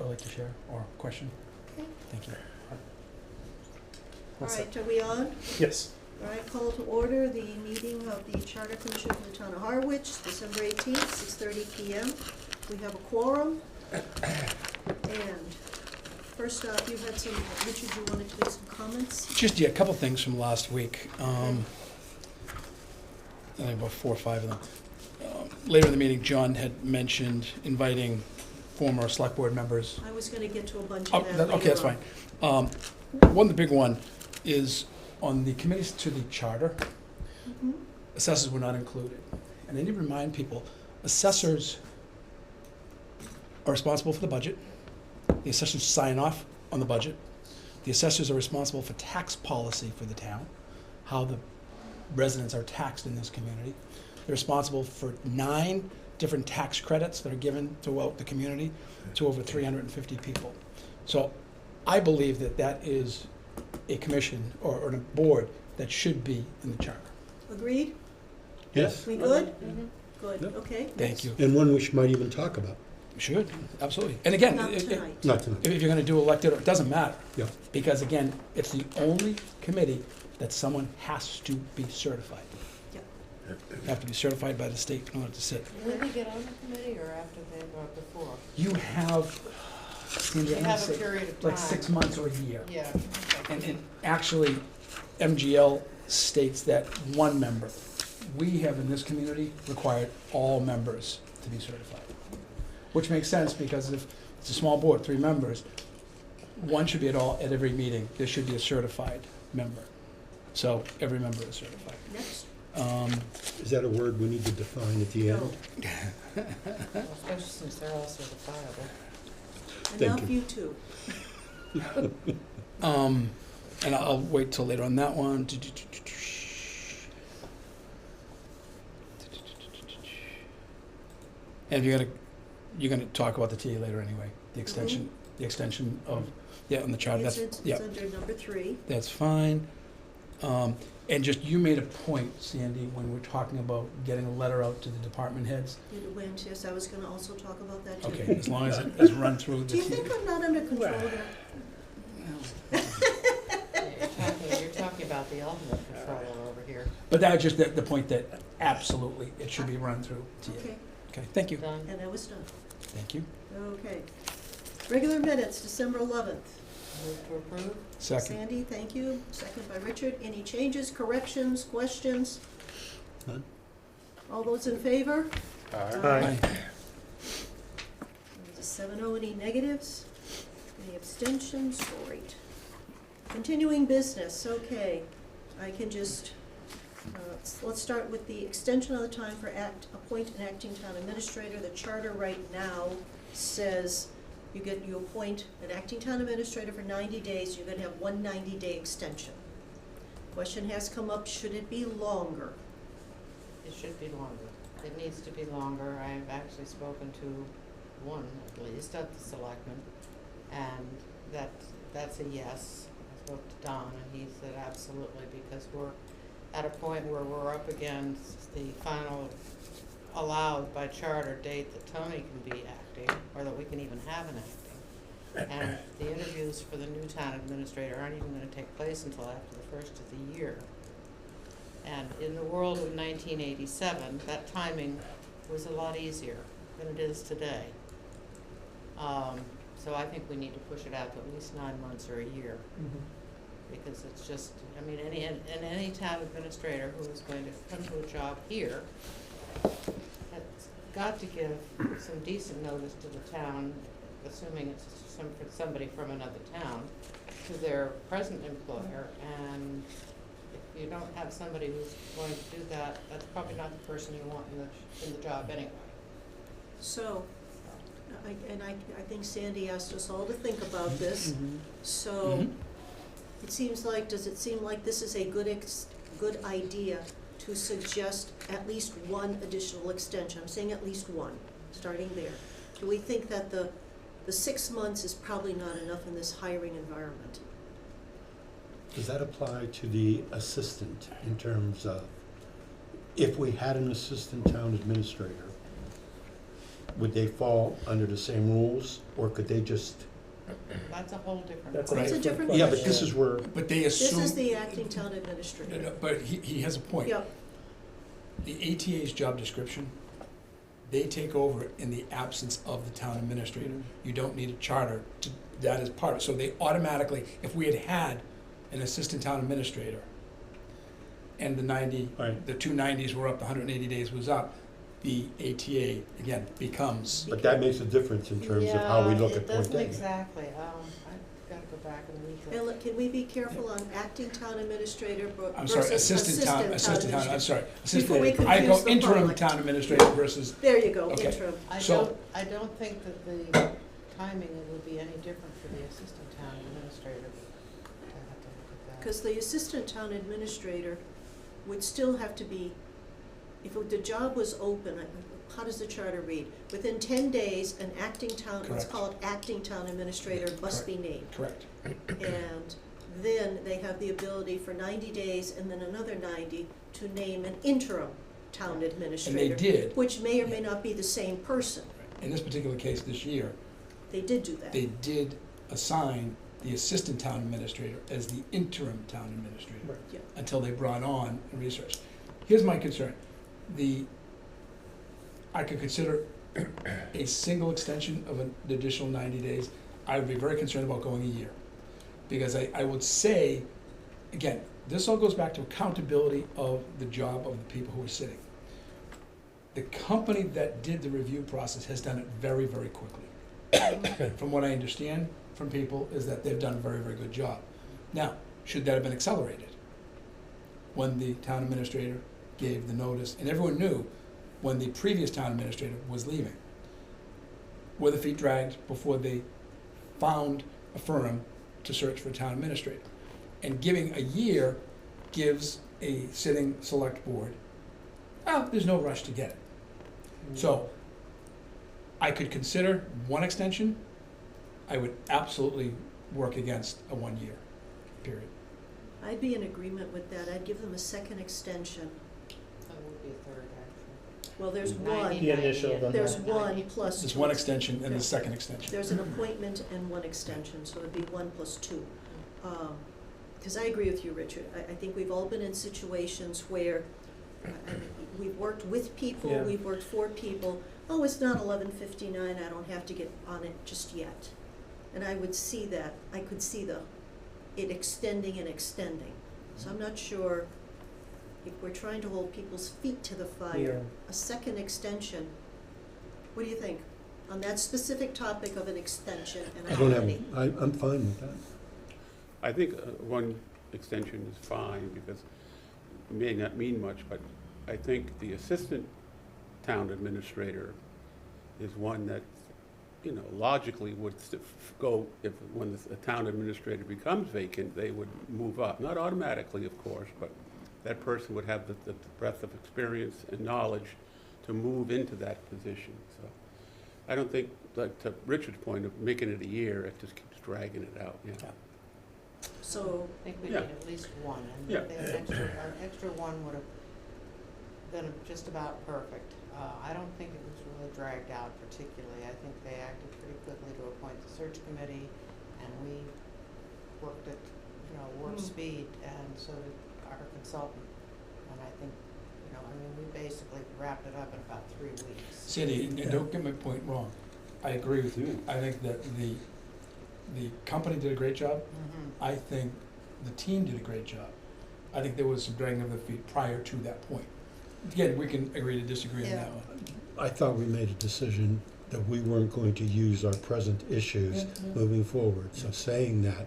would like to share or question? Okay. Thank you. All right, are we on? Yes. All right, call to order the meeting of the Charter Commission for the Town of Harwich, December 18th, 6:30 PM. We have a quorum. And first off, you had some, Richard, you wanted to make some comments? Just, yeah, a couple things from last week. I think about 4 or 5 of them. Later in the meeting, John had mentioned inviting former select board members. I was gonna get to a bunch Oh, of that okay, that's later fine. One, the big one is on the committees to the charter, on. assessors were not included. And I need to remind people, assessors are responsible for the budget. The assessors sign off on the budget. The assessors are responsible for tax policy for the town, how the residents are taxed in this community. They're responsible for 9 different tax credits that are given throughout the community to over 350 people. So I believe that that is a commission or a board that should be in the charter. Agreed? Yes, We good? Mm-hmm. Good, Yep. okay. Thank you. and one we might even talk about. Should, absolutely. And again, Not tonight. Not tonight. if you're gonna do elected, it doesn't matter. Yeah. Because again, it's the only committee that someone has to be certified. Yep. You have to be certified by the state in order to sit. When they get on the committee or after they, or before? You have, Cindy, They I'm gonna have a say, period of like time. 6 months or a year. Yeah. And actually, MGL states that 1 member. We have in this community required all members to be certified. Which makes sense because if it's a small board, 3 members, 1 should be at every meeting. There should be a certified member. So every member is certified. Next. Is that a word we need to define at the No. end? Well, especially since they're all certifiable. Thank Enough, you. you two. And I'll wait till later on that one. And you're gonna talk about the TA later anyway, the extension of, yeah, on the charter, that's, It's yeah, under number 3. that's fine. And just, you made a point, Sandy, when we're talking about getting a letter out to the department heads. It went, yes, I was gonna also talk about that too. Okay, as long as it is run through Do you the, think I'm not under control here? You're talking about the ultimate controller over here. but that was just the point that absolutely, it should be run through TA. Okay, Okay, thank you, Done. and that was done. thank you. Okay. Regular minutes, December 11th. Move to approve? Second. Sandy, thank you. Second by Richard. Any changes, corrections, questions? None. All those in favor? Aye. It's a 7-0. Any negatives? Any abstentions? Great. Continuing business, okay. I can just, let's start with the extension of the time for appoint an acting town administrator. The charter right now says you appoint an acting town administrator for 90 days, you're gonna have 1 90-day extension. Question has come up, should it be longer? It should be longer. It needs to be longer. I've actually spoken to 1 at least at the selectmen, and that's a yes. I spoke to Don, and he said absolutely, because we're at a point where we're up against the final allowed by charter date that Tony can be acting, or that we can even have an acting. And the interviews for the new town administrator aren't even gonna take place until after the first of the year. And in the world of 1987, that timing was a lot easier than it is today. So I think we need to push it out to at least 9 months or a year, because it's just, I mean, any town administrator who is going to come to a job here has got to give some decent notice to the town, assuming it's somebody from another town, to their present employer. And if you don't have somebody who's going to do that, that's probably not the person you want in the job anyway. So, I think Sandy asked us all to think about this. So, it seems like, does it seem like this is a good idea to suggest at least 1 additional extension? I'm saying at least 1, starting there. Do we think that the 6 months is probably not enough in this hiring environment? Does that apply to the assistant in terms of, if we had an assistant town administrator, would they fall under the same rules, or could they just? That's a whole different. That's That's a Right. different Yeah, question. but this is where, But they This assume. is the acting town administrator. No, but he has a point. Yep, The ATA's job description, they take over in the absence of the town administrator. You don't need a charter to, that is part of it. So they automatically, if we had an assistant town administrator and Right. the 290s were up, the 180 days was up, the ATA, again, becomes, but that makes a difference in terms of how we look at Yeah, it point doesn't A. exactly, I've gotta go back and read and that. look, can we be careful on acting town administrator I'm versus sorry, assistant town administrator? I'm sorry. Before we Assistant, I go confuse the interim public. town administrator versus, There you go, Okay. interim. So- I don't think that the timing would be any different for the assistant town administrator. I'd have to look at that. Because the assistant town administrator would still have to be, if the job was open, how does the charter read? Within 10 days, an acting town, let's Correct. call it acting town administrator must be named. correct. And then they have the ability for 90 days and then another 90 to name an interim town And administrator. they did, Which may or may not be the same person. in this particular case this year, They did do that. they did assign the assistant town administrator as the interim town administrator Right. Yeah. until they brought on research. Here's my concern. I could consider a single extension of an additional 90 days. I would be very concerned about going a year. Because I would say, again, this all goes back to accountability of the job of the people who are sitting. The company that did the review process has done it very, very quickly. From what I understand from people is that they've done a very, very good job. Now, should that have been accelerated? When the town administrator gave the notice, and everyone knew when the previous town administrator was leaving. Were the feet dragged before they found a firm to search for a town administrator? And giving a year gives a sitting select board, there's no rush to get it. So I could consider one extension. I would absolutely work against a 1 year period. I'd be in agreement with that. I'd give them a second extension. That would be a third, actually. Well, there's 90, one, The initial, 90, then there's that. 1 plus There's 2. one extension and the second extension. There's an appointment and 1 extension, so it'd be 1 plus 2. Because I agree with you, Richard. I think we've all been in situations where we've worked with people, Yeah. we've worked for people. Oh, it's not 11:59, I don't have to get on it just yet. And I would see that, I could see it extending and extending. So I'm not sure if we're trying to hold people's feet to the fire, a second extension. What do you think? On that specific topic of an extension and I how don't have, many? I'm fine with that. I think one extension is fine because it may not mean much, but I think the assistant town administrator is one that, logically would go, when the town administrator becomes vacant, they would move up. Not automatically, of course, but that person would have the breadth of experience and knowledge to move into that position. So I don't think, like to Richard's point of making it a year, it just keeps dragging it out, yeah. So, I think we need Yeah. at least one, and Yeah. an extra one would have been just about perfect. I don't think it was really dragged out particularly. I think they acted pretty quickly to appoint the search committee, and we worked at, warp speed, and so did our consultant. And I think, we basically wrapped it up in about 3 weeks. Sandy, and don't get my point wrong. I agree with you. I think that the company did a great job. Mm-hmm. I think the team did a great job. I think there was some dragging of the feet prior to that point. Again, we can agree to disagree on Yeah. that one. I thought we made a decision that we weren't going to use our present issues moving forward. So saying that,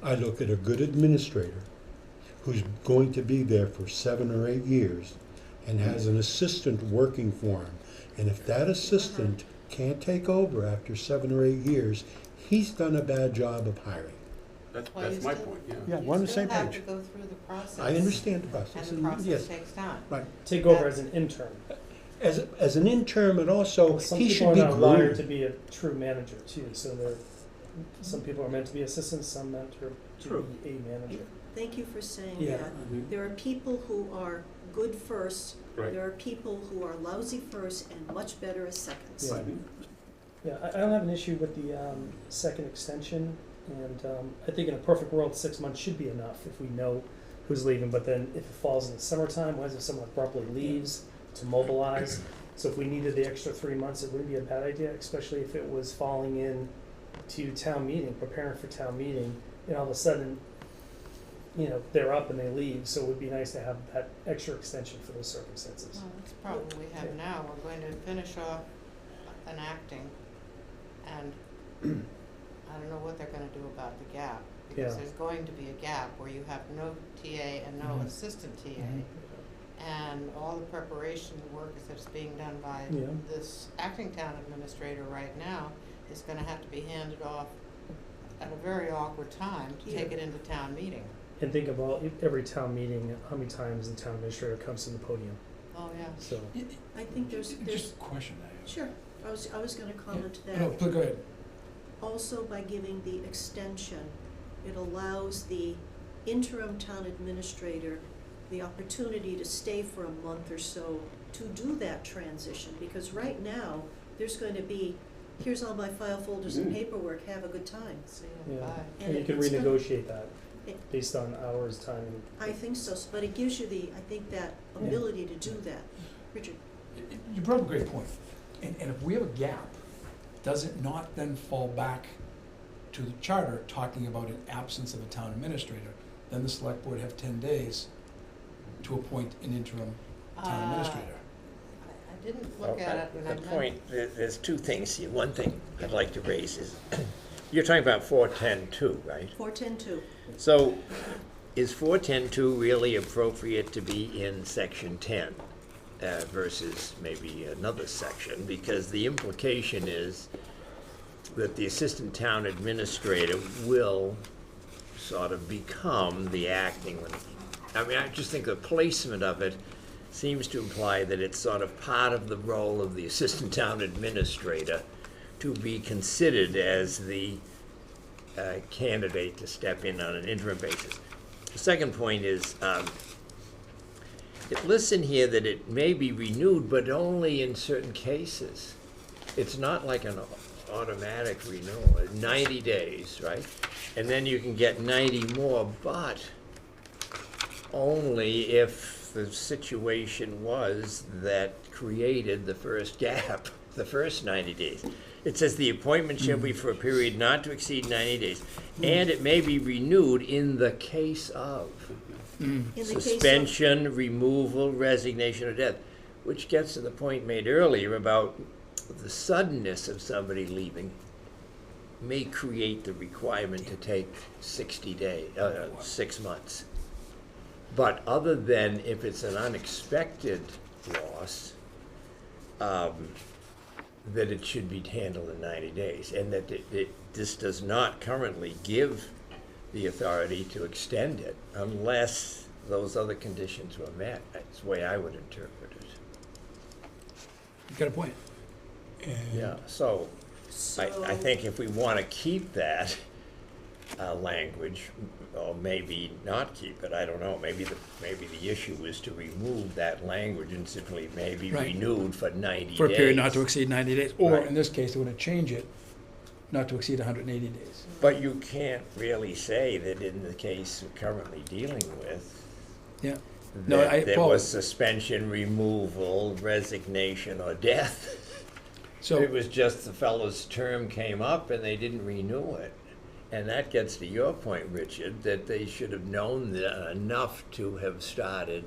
I look at a good administrator who's going to be there for 7 or 8 years and has an assistant working for him. And if that assistant can't take over after 7 or 8 years, he's done a bad job of hiring. That's Well, you my still- point, yeah. Yeah, we're on the same You still have page. to go through the process. I understand the process. And the and process yes, takes time. right. Take over as an intern. As an intern, but also Some he people should are be not wired to groomed. be a true manager too, so they're Some people are meant to be assistants, some meant to True. be a manager. Thank you for saying Yeah. that. There are people who are good first, Right. there are people who are lousy first and much better as seconds. Yeah. Yeah, I don't have an issue with the second extension, and I think in a perfect world, 6 months should be enough if we know who's leaving, but then if it falls in the summertime, what if someone abruptly leaves to mobilize? So if we needed the extra 3 months, it wouldn't be a bad idea, especially if it was falling in to town meeting, preparing for town meeting, and all of a sudden, you know, they're up and they leave, so it would be nice to have that extra extension for those circumstances. Well, that's the problem we have now. We're going to finish off enacting, and I don't know what they're gonna do about the gap. Because Yeah. there's going to be a gap where you have no TA and no Mhm. assistant TA. Mhm. And all the preparation work that's being done by Yeah. this acting town administrator right now is gonna have to be handed off at a very awkward time to take Yeah. it into town meeting. And think about every town meeting, how many times the town administrator comes to the podium, Oh, yeah. so. I think there's, Just a question I have. sure, I was gonna comment to that. No, go ahead. Also, by giving the extension, it allows the interim town administrator the opportunity to stay for a month or so to do that transition, because right now, there's going to be, here's all my file folders and paperwork, have a good time. See Yeah. you, bye. And you can it's gonna- renegotiate that It- based on hours, time, and I think so, but it gives you the, I think, that Yeah. ability to do that. Richard? You brought up a great point. And if we have a gap, does it not then fall back to the charter talking about an absence of a town administrator? Then the select board have 10 days to appoint an interim town administrator. I didn't look at it when I The meant. point, there's two things here. One thing I'd like to raise is, you're talking about 410-2, right? 410-2. So is 410-2 really appropriate to be in section 10 versus maybe another section? Because the implication is that the assistant town administrator will sort of become the acting one. I mean, I just think the placement of it seems to imply that it's sort of part of the role of the assistant town administrator to be considered as the candidate to step in on an interim basis. The second point is, it lists in here that it may be renewed, but only in certain cases. It's not like an automatic renewal, 90 days, right? And then you can get 90 more, but only if the situation was that created the first gap, the first 90 days. It says the appointment shall be for a period not to exceed 90 days, and it may be renewed in the case of In the case of, suspension, removal, resignation, or death, which gets to the point made earlier about the suddenness of somebody leaving may create the requirement to take 6 months. But other than if it's an unexpected loss, that it should be handled in 90 days, and that this does not currently give the authority to extend it unless those other conditions were met. That's the way I would interpret it. You got a point. Yeah, so I so, think if we want to keep that language, or maybe not keep it, I don't know, maybe the issue is to remove that language and simply maybe Right. renewed for 90 days. For a period not to exceed 90 days, or Right. in this case, they want to change it, not to exceed 180 days. But you can't really say that in the case we're currently dealing with, Yeah. No, I- that there Paul- was suspension, removal, resignation, or death. So, It was just the fellow's term came up and they didn't renew it. And that gets to your point, Richard, that they should have known enough to have started.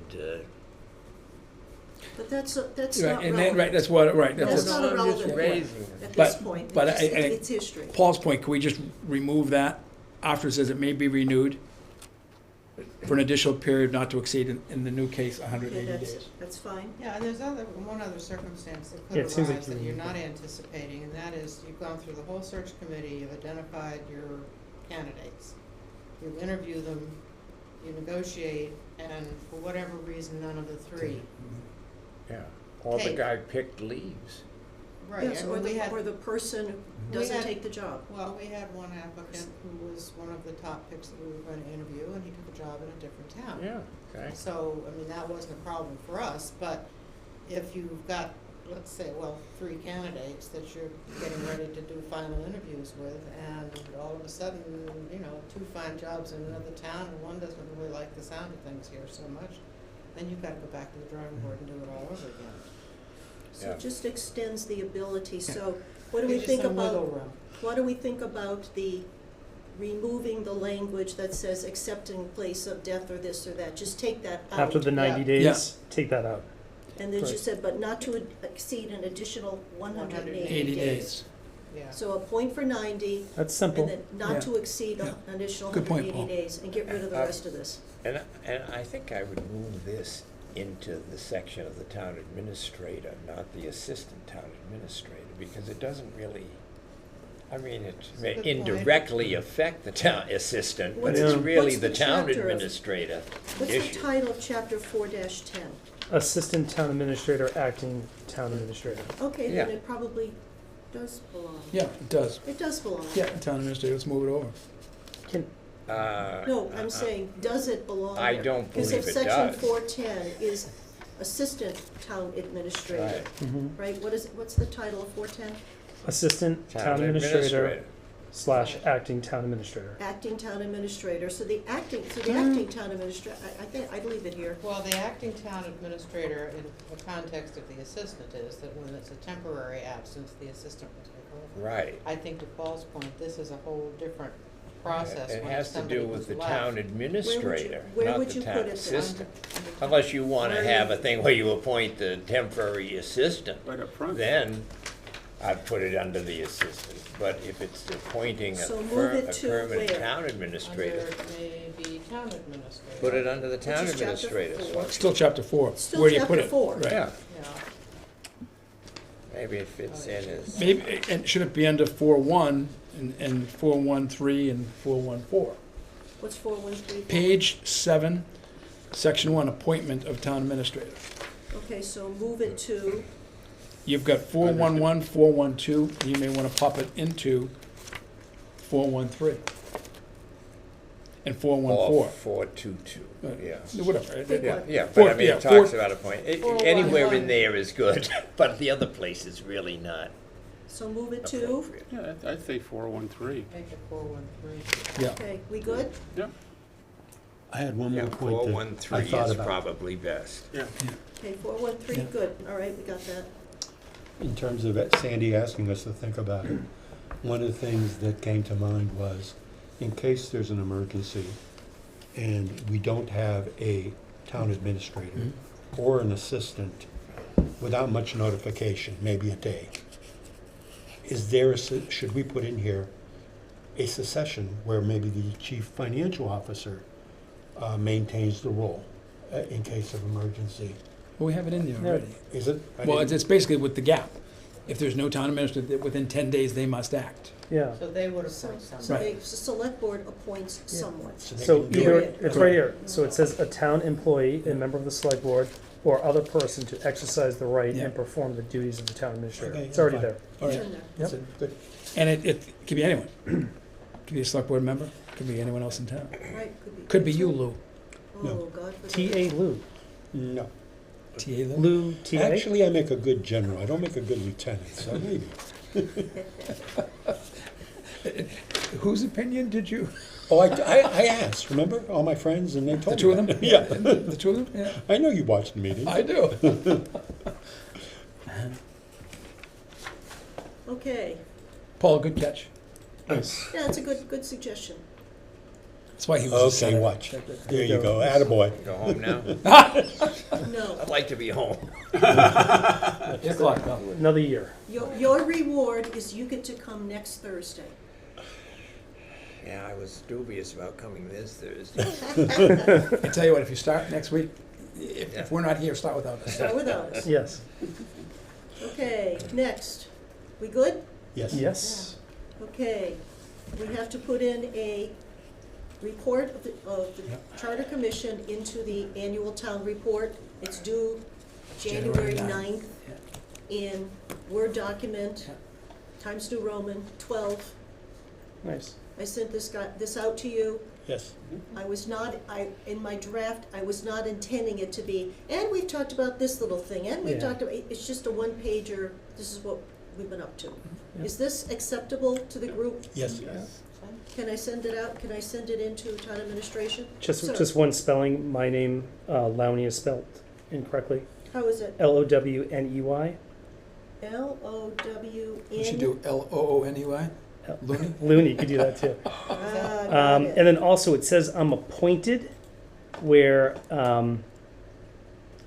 but that's not right, relevant. and then, right, that's what, right, That's that's not what, a I'm just relevant raising point it. at But- this point. but It's I- just- it's history. Paul's point, can we just remove that after it says it may be renewed for an additional period not to exceed, in the new case, Okay, 180 days? that's fine. Yeah, and there's one other circumstance that Yeah, could it seems like arise that you- you're not anticipating, and that is you've gone through the whole search committee, you've identified your candidates. You interview them, you negotiate, and for whatever reason, none of the three. Yeah. Or the Okay. guy picked leaves. Right, Yes, I or mean, we the, had, or the person we doesn't had- take the job. well, we had one applicant who was one of the top picks that we were going to interview, and he took a job in a different town. Yeah, okay. So, I mean, that wasn't a problem for us, but if you've got, let's say, well, 3 candidates that you're getting ready to do final interviews with, and all of a sudden, 2 find jobs in another town, and one doesn't really like the sound of things here so much, then you've got to go back to the drawing board and do it all over again. So Yeah. it just extends the ability, so what do we Gives you think some wiggle about, room. what do we think about the removing the language that says except in place of death or this or that, just take that out. After the 90 Yeah. days, take that out. And then you Right. said, but not to exceed an additional 180 80 days. days. Yeah. So a point for 90, That's and simple. then Yeah. not to exceed Yeah. an additional Good point, 180 Paul. days, and get rid of the rest of this. And I think I would move this into the section of the town administrator, not the assistant town administrator, because it doesn't really, I mean, it That's a may good point. indirectly affect the town assistant, but What's it's the- really what's the the town chapter of- administrator What's the issue. title of chapter 4-10? Assistant town administrator, acting town administrator. Okay, then Yeah. it probably does belong. Yeah, it does. It does belong. Yeah, town administrator, let's move it over. Can, No, I'm saying, does it belong I there? don't Because believe if it section does. 410 is assistant town administrator, Right. mhm. right, what's the title of 410? Assistant town administrator / acting town administrator. Acting town administrator, so the acting town administrator, I think, I'd leave it here. Well, the acting town administrator, in the context of the assistant, is that when it's a temporary absence, the assistant will take over. Right. I think to Paul's point, this is a whole different process It when has it's to somebody do who's with the left. town administrator, where not would the you town put it then? assistant. Under- Unless you want to Where have you- a thing where you appoint the temporary assistant, Right up front. then I'd put it under the assistant. But if it's appointing a So move permanent it to where? town administrator, Under maybe town administrator. put it under the town Which is chapter administrator's 4. one. Still chapter 4. Still Where do you chapter put it? 4. Right. Yeah, Yeah, maybe it fits in as, Maybe, and should it be under 4.1 and 4.13 and 4.14? What's 413? Page 7, section 1, appointment of town administrator. Okay, so move it to, You've got 4.11, 4.12, and you may want to pop it into 4.13 and or 4.14. 422, yeah. Whatever. Pick Yeah, one. yeah, Four- but I mean, yeah, it talks four- about a point. 411. Anywhere in there is good, but the other place is really not so move it to, appropriate. Yeah, I'd say 413. make it 413. Yeah. okay, we good? Yeah, I had one more Yeah, point that I 413 thought is about. probably best. yeah. Okay, 413, Yeah. good, all right, we got that. In terms of Sandy asking us to think about it, one of the things that came to mind was, in case there's an emergency and we don't have a town administrator or an assistant without much notification, maybe a day, is there should we put in here a succession where maybe the chief financial officer maintains the role in case of emergency? Well, we have it in there already. Is it? I Well, didn't- it's basically with the gap. If there's no town administrator, within 10 days, they must act. Yeah. So they would So, appoint so somebody. the select board appoints someone. they So can do either, it. it's right here, so it says a town employee, a member of the select board, or other person to exercise the right Yeah. and perform the duties of the town administrator. Okay, It's already fine. there. All It's right. in there. That's it. Good. And it could be anyone. Could be a select board member, could be anyone else in town. Right, Could be you, Lou. No. Oh, God forbid. T.A. Lou. No. T.A. Lou? Lou T.A. Actually, I make a good general. I don't make a good lieutenant, so maybe. Whose opinion did you? Oh, I asked, remember, all my friends, and they The told me. two of them? Yeah. The two of them? Yeah. I know you watched the meeting. I do. Okay, Paul, good catch. Nice. yeah, that's a good suggestion. That's why he was a Okay, senator. watch. There you go. Attaboy. Go home now? No, I'd like to be home. 8 o'clock, Bill. Another year. your reward is you get to come next Thursday. Yeah, I was dubious about coming this Thursday. I tell you what, if you start next week, if we're not here, start without us. Start without us. Yes. Okay, next. We good? Yes. Yes. Okay, we have to put in a report of the Yep. Charter Commission into the annual town report. It's due January January 9th. in Word document, Times New Roman, 12. Nice. I sent this out to you. Yes. I was not, in my draft, I was not intending it to be, and we've talked about this little thing, and we've Yeah. talked about, it's just a one-pager, this is what we've been up to. Yeah. Is this acceptable to the group? Yes. Can I send it out? Can I send it into town administration? Just So- just one spelling. My name, Lowney, is spelled incorrectly. How is it? Lowney. L-O-W-N? We should do Looney. Looney? Looney, you could do that too. Got it. And then also it says I'm appointed, where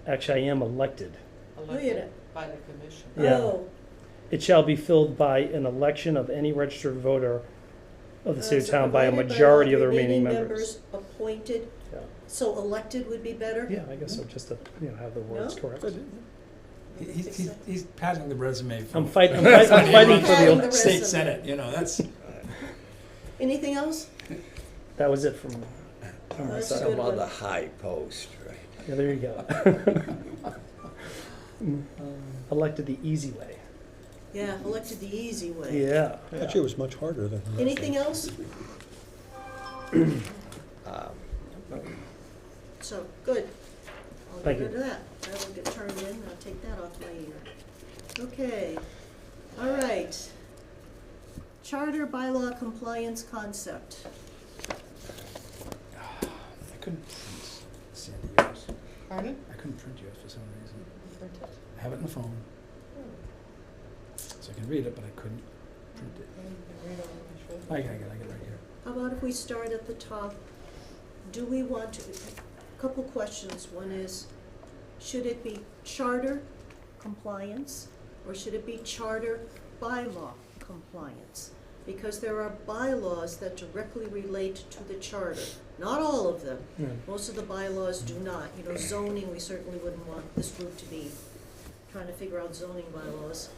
actually I am elected. Elected by the commission. Yeah. Oh, It shall be filled by an election of any registered voter of the city of so town by a provided majority of all the remaining members. appointed, Yeah. so elected would be better? Yeah, I guess so, just to, have the words No? correct. He's padding the resume. I'm fighting for the, the State resume. Senate, that's. Anything else? that was it from That's a myself. good Some one. other high post, right? Yeah, there you go. Elected the easy way. Yeah, elected the easy way. Yeah. Actually, it was much harder than. the Anything rest else? So, good. I'll Thank get rid you. of that. That'll get turned in, I'll take that off my ear. Okay, all right. Charter bylaw compliance concept. I couldn't print Sandy yours. Pardon? I couldn't print yours for some reason. I have it in the phone, so I can read it, but I couldn't print it. I got it right here. How about if we start at the top? Do we want to, a couple questions. One is, should it be charter compliance, or should it be charter bylaw compliance? Because there are bylaws that directly relate to the charter. Not all of them. Yeah. Most of the bylaws do not. Zoning, we certainly wouldn't want this group to be trying to figure out zoning bylaws.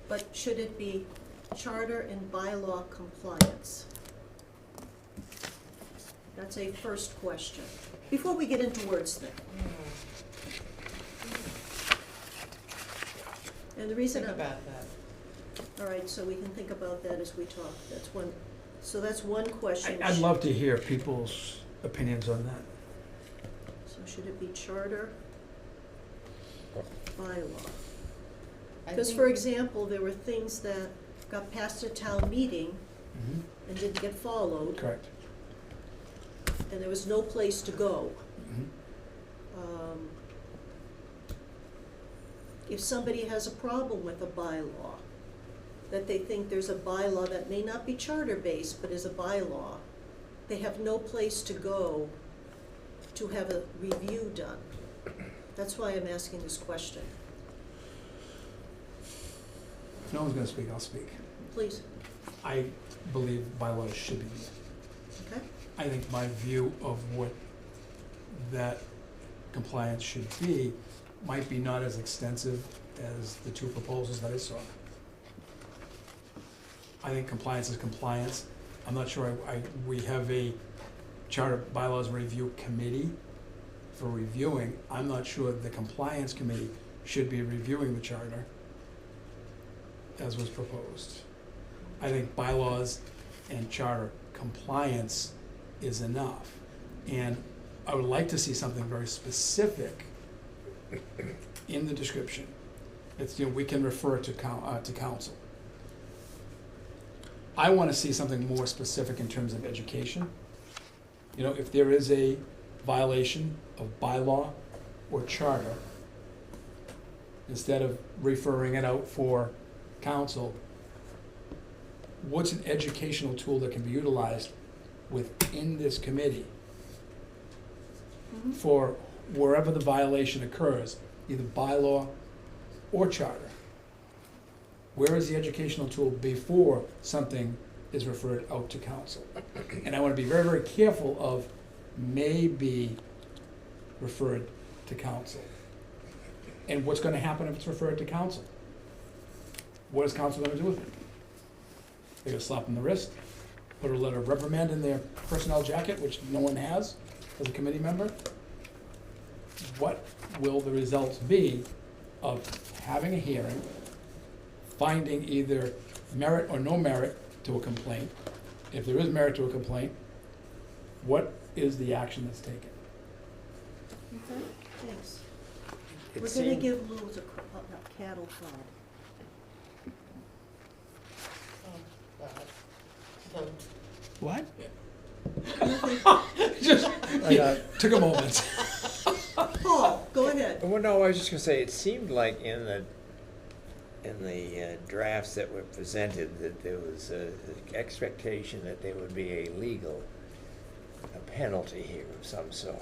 But should it be charter and bylaw compliance? That's a first question, before we get into wordsmith. And the reason Think I'm, about that. all right, so we can think about that as we talk. That's one, so that's one question. I'd love to hear people's opinions on that. So should it be charter, bylaw? I Because, think- for example, there were things that got passed at town meeting Mm-hmm. and didn't get followed, Correct. and there was no place to go. Mhm. If somebody has a problem with a bylaw, that they think there's a bylaw that may not be charter-based, but is a bylaw, they have no place to go to have a review done. That's why I'm asking this question. If no one's gonna speak, I'll speak. Please, I believe bylaws should be. okay? I think my view of what that compliance should be might be not as extensive as the two proposals that I saw. I think compliance is compliance. I'm not sure we have a charter bylaws review committee for reviewing. I'm not sure the compliance committee should be reviewing the charter as was proposed. I think bylaws and charter compliance is enough. And I would like to see something very specific in the description. It's, we can refer to council. I want to see something more specific in terms of education. If there is a violation of bylaw or charter, instead of referring it out for council, what's an educational tool that can be utilized within this committee Mhm. for wherever the violation occurs, either bylaw or charter? Where is the educational tool before something is referred out to council? And I want to be very, very careful of may be referred to council. And what's going to happen if it's referred to council? What is council going to do with it? They're going to slap them the wrist, put a letter of reprimand in their personnel jacket, which no one has as a committee member? What will the results be of having a hearing, finding either merit or no merit to a complaint. If there is merit to a complaint, what is the action that's taken? Okay, thanks. It We're gonna seemed- give Lou's a cattle prod. Oh, God. So, What? Just, took a moment. Paul, go ahead. Well, no, I was just gonna say, it seemed like in the drafts that were presented, that there was an expectation that there would be a penalty here of some sort.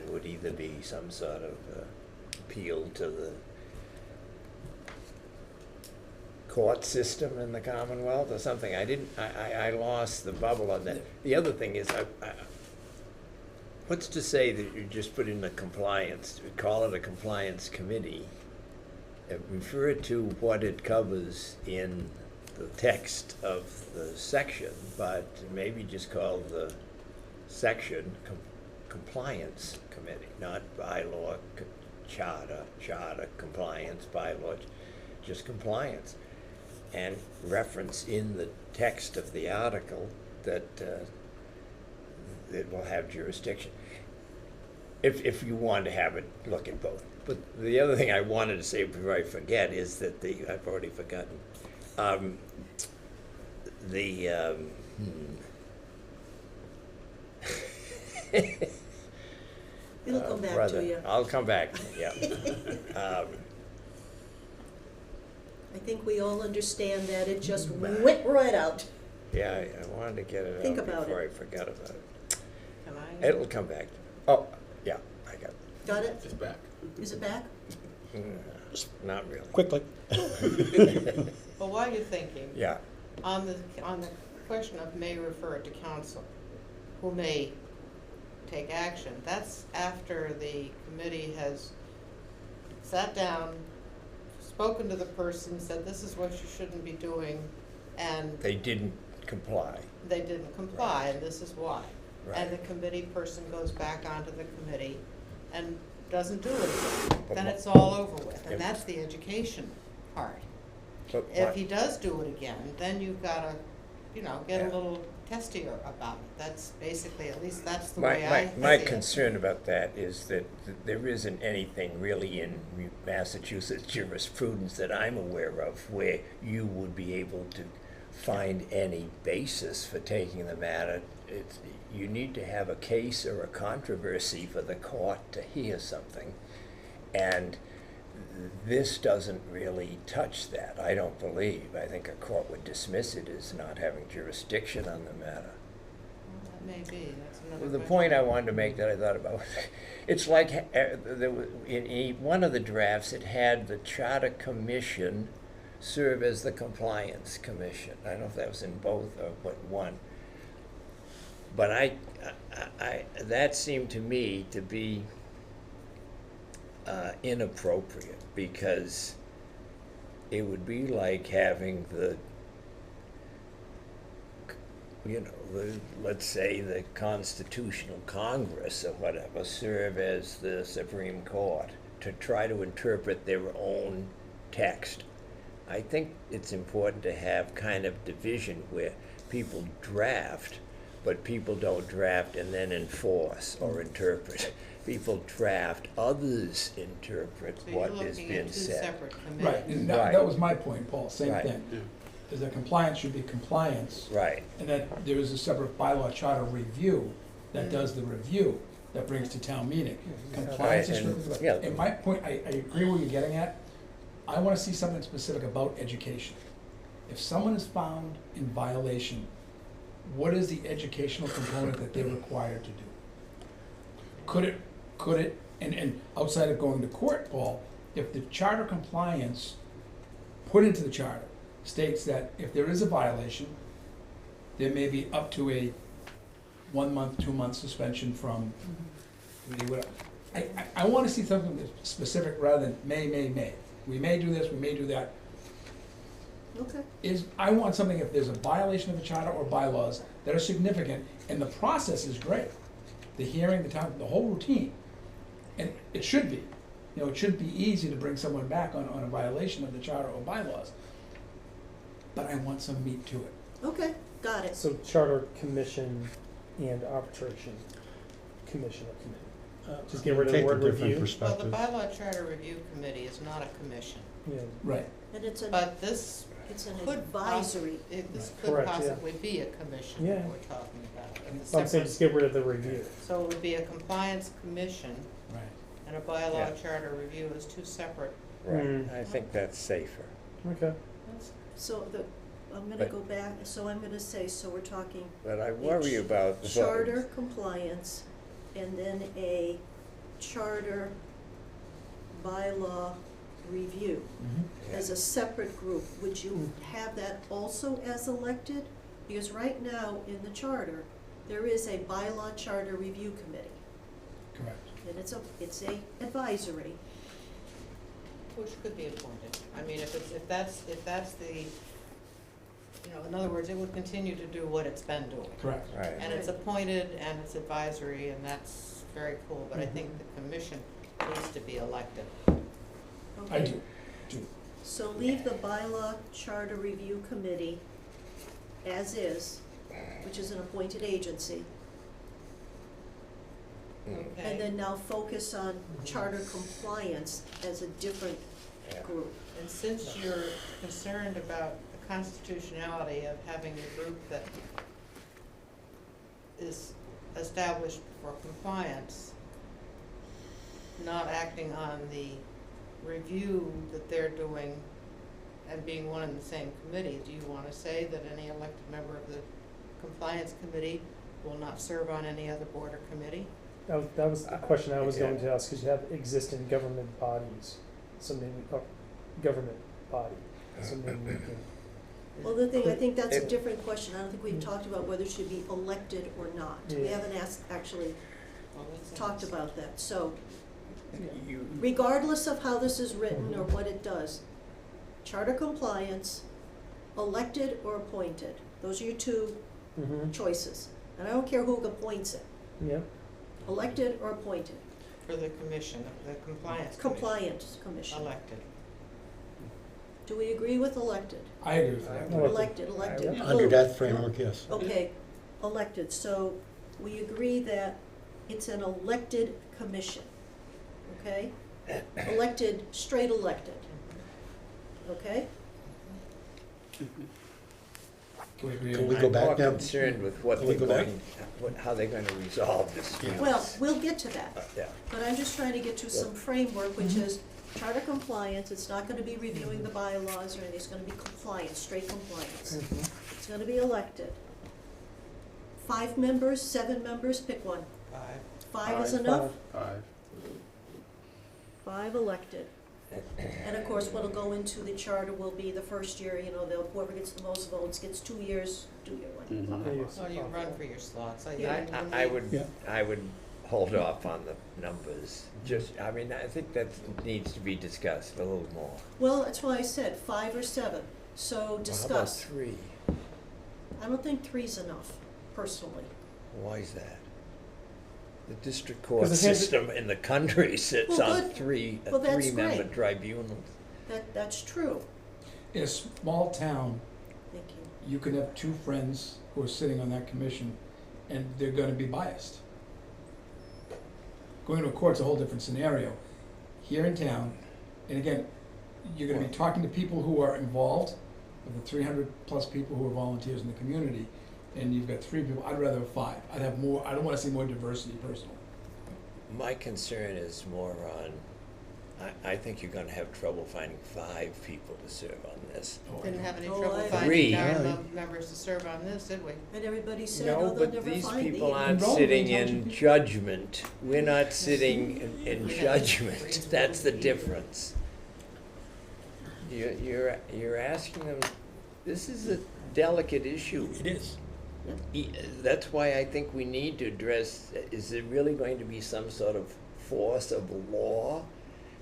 It would either be some sort of appeal to the court system in the Commonwealth or something. I lost the bubble on that. The other thing is, what's to say that you just put in the compliance, call it a compliance committee, refer to what it covers in the text of the section, but maybe just call the section compliance committee, not bylaw, charter compliance, bylaw, just compliance. And reference in the text of the article that it will have jurisdiction. If you want to have it look at both. But the other thing I wanted to say before I forget is that I've already forgotten. It'll come back brother, to you. I'll come back, yeah. I think we all understand that. It just went right out. Yeah, I wanted to get it Think out about before it. I forgot about it. can I? It'll come back. Oh, yeah, I got it. Got it? It's back. Is it back? Not really. Quickly. Well, while you're thinking, Yeah, on the question of may refer it to council, who may take action, that's after the committee has sat down, spoken to the person, said this is what you shouldn't be doing, and they didn't comply. they didn't comply, and this is why. And the Right. committee person goes back onto the committee and doesn't do it again. But Then wha- it's all over with, If- and that's the education part. But If he does do it again, then you've gotta, get a Yeah. little testier about it. That's basically, at least that's the way I see My it. concern about that is that there isn't anything really in Massachusetts jurisprudence that I'm aware of where you would be able to find any basis for taking the matter. You need to have a case or a controversy for the court to hear something. And this doesn't really touch that, I don't believe. I think a court would dismiss it as not having jurisdiction on the matter. Well, that may be, that's another Well, the question. point I wanted to make that I thought about, it's like, there was, in one of the drafts, it had the Charter Commission serve as the Compliance Commission. I don't know if that was in both or what one. But that seemed to me to be inappropriate, because it would be like having let's say the Constitutional Congress or whatever serve as the Supreme Court to try to interpret their own text. I think it's important to have kind of division where people draft, but people don't draft and then enforce or interpret. People draft, others interpret So you're what has looking been at two said. separate Right, committees. and Right. that was my point, Paul, same Right. thing. Yeah. Is that compliance should be compliance, Right, and that there is a separate bylaw charter review that does the review that brings to town meeting. Compliance is Right, and- strictly, yeah. and my point, I agree where you're getting at. I wanna see something specific about education. If someone is found in violation, what is the educational component that they're required to do? Could it, and outside of going to court, Paul, if the charter compliance put into the charter states that if there is a violation, there may be up to a 1 month, 2 month suspension from committee, whatever. I wanna see something that's specific rather than may. We may do this, we may do that. Okay. I want something, if there's a violation of the charter or bylaws that are significant, and the process is great. The hearing, the time, the whole routine, and it should be. You know, it shouldn't be easy to bring someone back on a violation of the charter or bylaws. But I want some meat to it. Okay, got it. So charter commission and arbitration commission or committee. Just get rid of the Take a word different review. Well, perspective. the bylaw charter review committee is not a commission, Yeah. Right. And it's an, but this it's an could advisory. this could Correct, yeah. possibly be a commission Yeah. that we're talking about. and a So I'm saying separate- just get rid of the review. So it would be a compliance commission Right. and a bylaw Yeah. charter review as two separate. Mm. I think that's safer. Okay. So I'm gonna But- go back, so I'm gonna say, so we're talking But I worry about the charter compliance and then a charter bylaw review Mm-hmm. as a separate group. Would you have that also as elected? Because right now in the charter, there is a bylaw charter review committee. Correct. And it's a advisory. Which could be appointed. I mean, if that's the, in other words, it would continue to do what it's been doing. Correct. Right. And it's appointed and it's advisory, and that's very cool, but I think the commission needs to be elected. I Okay. do. So leave the bylaw charter review committee as is, which is an appointed agency. Okay. And then now focus on charter compliance as a different Yeah. group. And since you're concerned about the constitutionality of having a group that is established for compliance, not acting on the review that they're doing and being one and the same committee, do you want to say that any elected member of the compliance committee will not serve on any other board or committee? That was the question I was Yeah. going to ask, because you have existing government bodies, so maybe, government body, so maybe we can. Well, the thing, I think that's a It- different question. I don't think we've talked about whether it should be elected or not. We Yeah. haven't actually Well, that's talked about that. So You, regardless of how this is written or what it does, charter compliance, elected or appointed, those are your two Mm-hmm, choices. And I don't care who appoints it, yeah, elected or appointed, for the commission, the compliance commission. compliance commission. Elected. Do we agree with elected? I agree with that. Elected. Elected. Under Blue. that framework, yes. Okay, elected, so we agree that it's an elected commission, okay? Elected, straight elected, okay? Can we agree Can on we that? go I'm back more now? concerned with what Can we they're go back? how they're going to resolve this. Yeah. Well, we'll get to that, Yeah. but I'm just trying to get to some framework, which is charter compliance, it's not gonna be reviewing the bylaws or anything, it's gonna be compliance, straight compliance. It's gonna be elected. 5 members, 7 members, pick one. 5. 5 is Five. enough? 5. 5 elected. And of course, what'll go into the charter will be the first year, whoever gets the most votes gets 2 years, do year one. Mhm. So you run for your slots. I would, Yeah. I would hold off on the numbers. I mean, I think that needs to be discussed a little more. Well, that's why I said 5 or 7, so Well, how about discuss. 3? I don't think 3's enough, personally. Why is that? The district court 'Cause it has- system in the country sits Well, on good. 3, Well, that's 3-member great. tribunal. That's true, In a small town, thank you. you can have 2 friends who are sitting on that commission, and they're gonna be biased. Going to a court's a whole different scenario. Here in town, and again, you're gonna be talking to people who are involved, of the 300+ people who are volunteers in the community, and you've got 3 people, I'd rather have 5. I'd have more, I don't wanna see more diversity personally. My concern is more on, I think you're gonna have trouble finding 5 people to serve on this. Didn't have any Oh, trouble I- finding 3. 9 members to serve on this, did we? And everybody said, No, oh, they'll but never these find people the. aren't Enrollment sitting tells you in people- judgment. We're not sitting in Yeah. judgment. That's the difference. You're asking them, this is a delicate issue. It is. That's why I think we need to address, is there really going to be some sort of force of law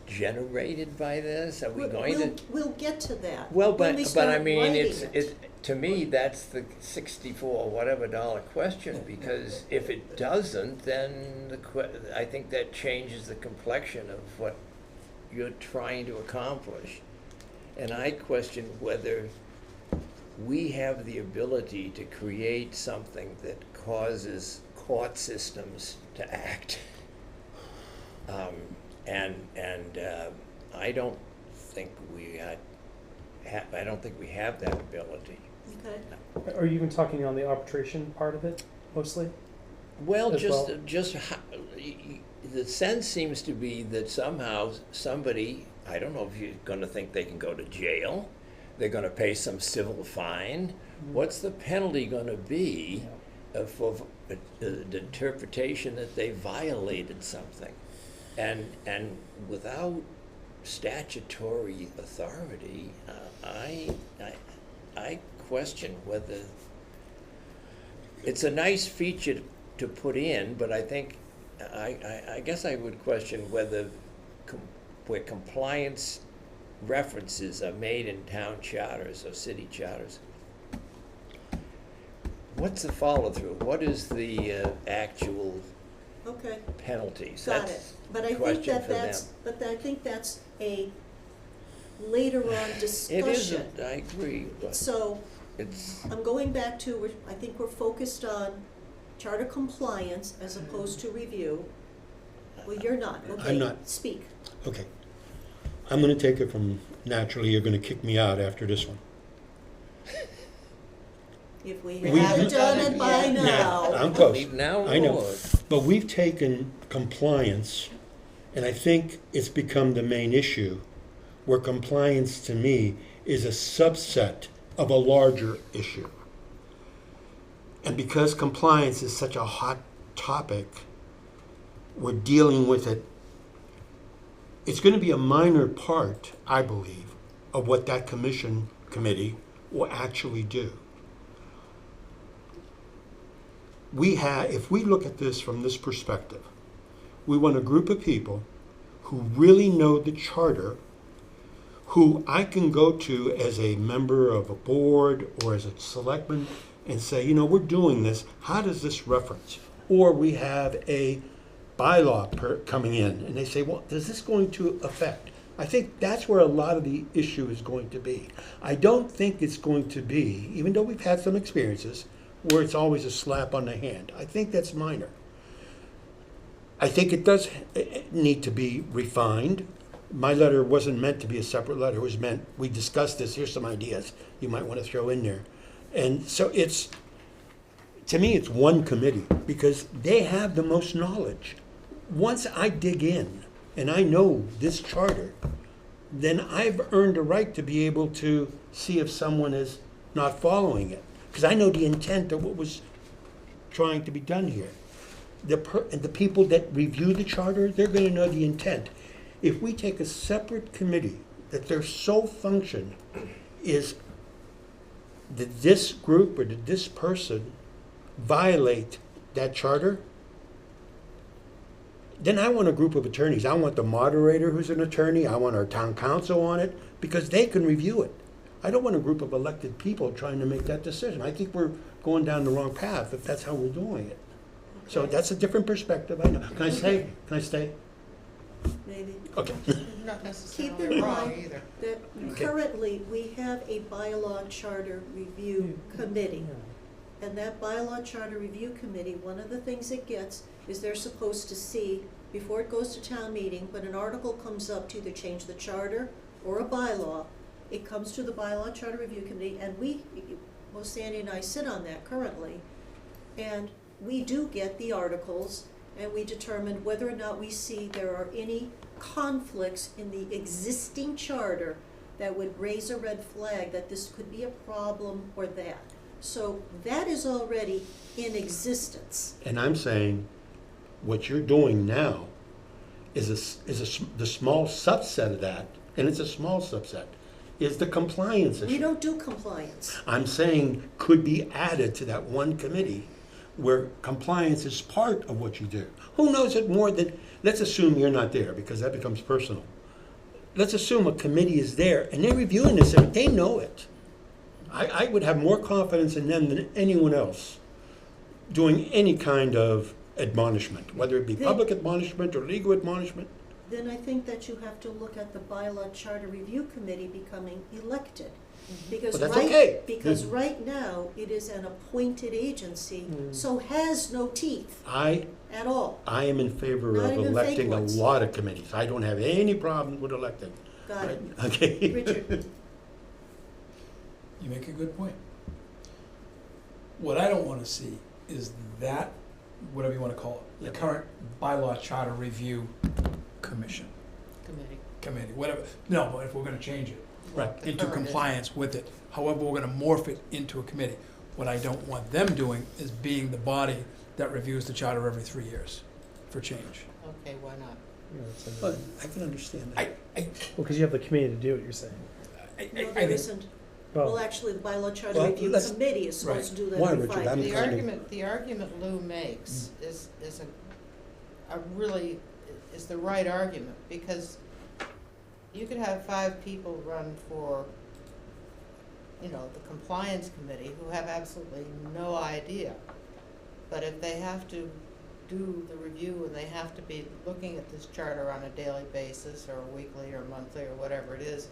generated by this? Are we going to? We'll get to that. Well, when we but I start mean, writing it's, it. to me, that's the $64 whatever question, because if it doesn't, then I think that changes the complexion of what you're trying to accomplish. And I question whether we have the ability to create something that causes court systems to act. I don't think we I don't think we have that ability. Okay, Are you even talking on the arbitration part of it, mostly? Well, As just the sense seems to be that somehow somebody, I don't know if you're gonna think they can go to jail, they're gonna pay some civil fine. What's the penalty gonna be for the interpretation that they violated something? And without statutory authority, I question whether it's a nice feature to put in, but I think I guess I would question whether where compliance references are made in town charters or city charters, what's the follow-through? What is the actual okay, penalties? got it. That's But I a think question that for that's, them. but I think that's a later on It discussion. isn't, I agree, but So it's, I'm going back to, I think we're focused on charter compliance as opposed to review. Well, you're not, okay. I'm not. Speak. Okay. I'm gonna take it from, naturally, you're gonna kick me out after this one. If we We- haven't done it by Yeah. now. I'm close. leave now, I know. Lord. But we've taken compliance, and I think it's become the main issue, where compliance to me is a subset of a larger issue. And because compliance is such a hot topic, we're dealing with it. It's going to be a minor part, I believe, of what that committee will actually do. If we look at this from this perspective, we want a group of people who really know the charter, who I can go to as a member of a board or as a selectman and say, you know, we're doing this, how does this reference? Or we have a bylaw coming in and they say, well, is this going to affect? I think that's where a lot of the issue is going to be. I don't think it's going to be, even though we've had some experiences, where it's always a slap on the hand. I think that's minor. I think it does need to be refined. My letter wasn't meant to be a separate letter. It was meant, we discussed this, here's some ideas you might want to throw in there. And so it's, to me, it's one committee because they have the most knowledge. Once I dig in and I know this charter, then I've earned a right to be able to see if someone is not following it. Because I know the intent of what was trying to be done here. The people that review the charter, they're going to know the intent. If we take a separate committee, that their sole function is did this group or did this person violate that charter, then I want a group of attorneys. I want the moderator who's an attorney. I want our town council on it because they can review it. I don't want a group of elected people trying to make that decision. I think we're going down the wrong path if that's how we're doing it. So Okay. that's a different perspective, I know. Can I say, can I stay? Maybe. Okay. Not Keep necessarily in wrong mind either. that Okay. currently we have a bylaw charter review committee. And that bylaw charter review committee, one of the things it gets is they're supposed to see, before it goes to town meeting, when an article comes up to either change the charter or a bylaw, it comes to the bylaw charter review committee, and well, Sandy and I sit on that currently, and we do get the articles, and we determine whether or not we see there are any conflicts in the existing charter that would raise a red flag that this could be a problem or that. So that is already in existence. And I'm saying, what you're doing now is the small subset of that, and it's a small subset, is the compliance issue. We don't do compliance. I'm saying could be added to that one committee where compliance is part of what you do. Who knows it more than, let's assume you're not there because that becomes personal. Let's assume a committee is there and they're reviewing this and they know it. I would have more confidence in them than anyone else doing any kind of admonishment, whether it be public admonishment or legal admonishment. then I think that you have to look at the bylaw charter review committee becoming elected. Because Well, that's okay. because right now, it is an appointed agency, so has no teeth I at all. am in favor Not of even fake electing a ones. lot of committees. I don't have any problem with electing. Got it. Okay? Richard, You make a good point. What I don't wanna see is that, whatever you wanna call it, the Yep. current bylaw charter review commission, committee, whatever. No, but if we're gonna change it Right. The into current is- compliance with it, however, we're gonna morph it into a committee. What I don't want them doing is being the body that reviews the charter every 3 years for change. Okay, why not? You know, it's But I can understand that. well, because you have the committee to do it, you're saying. no, I there think- isn't. Well, Well, actually, the bylaw charter Well, review let's- committee is supposed to do that Why, every Richard? 5 I'm years. The argument Lou makes is a really, is the right argument, because you could have 5 people run for, you know, the compliance committee who have absolutely no idea. But if they have to do the review and they have to be looking at this charter on a daily basis or weekly or monthly or whatever it is,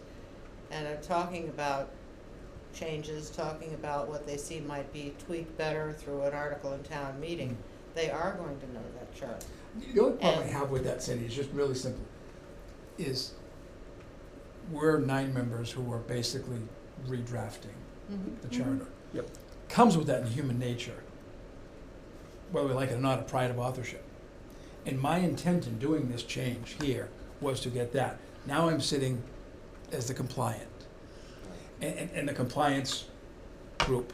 and are talking about changes, talking about what they see might be tweaked better through an article in town meeting, they are going to know that chart. The only problem I And- have with that, Cindy, is just really simple, is we're 9 members who are basically redrafting the charter. Yep. Comes with that in human nature, whether we like it or not, a pride of authorship. And my intent in doing this change here was to get that. Now I'm sitting as the compliant, and the compliance group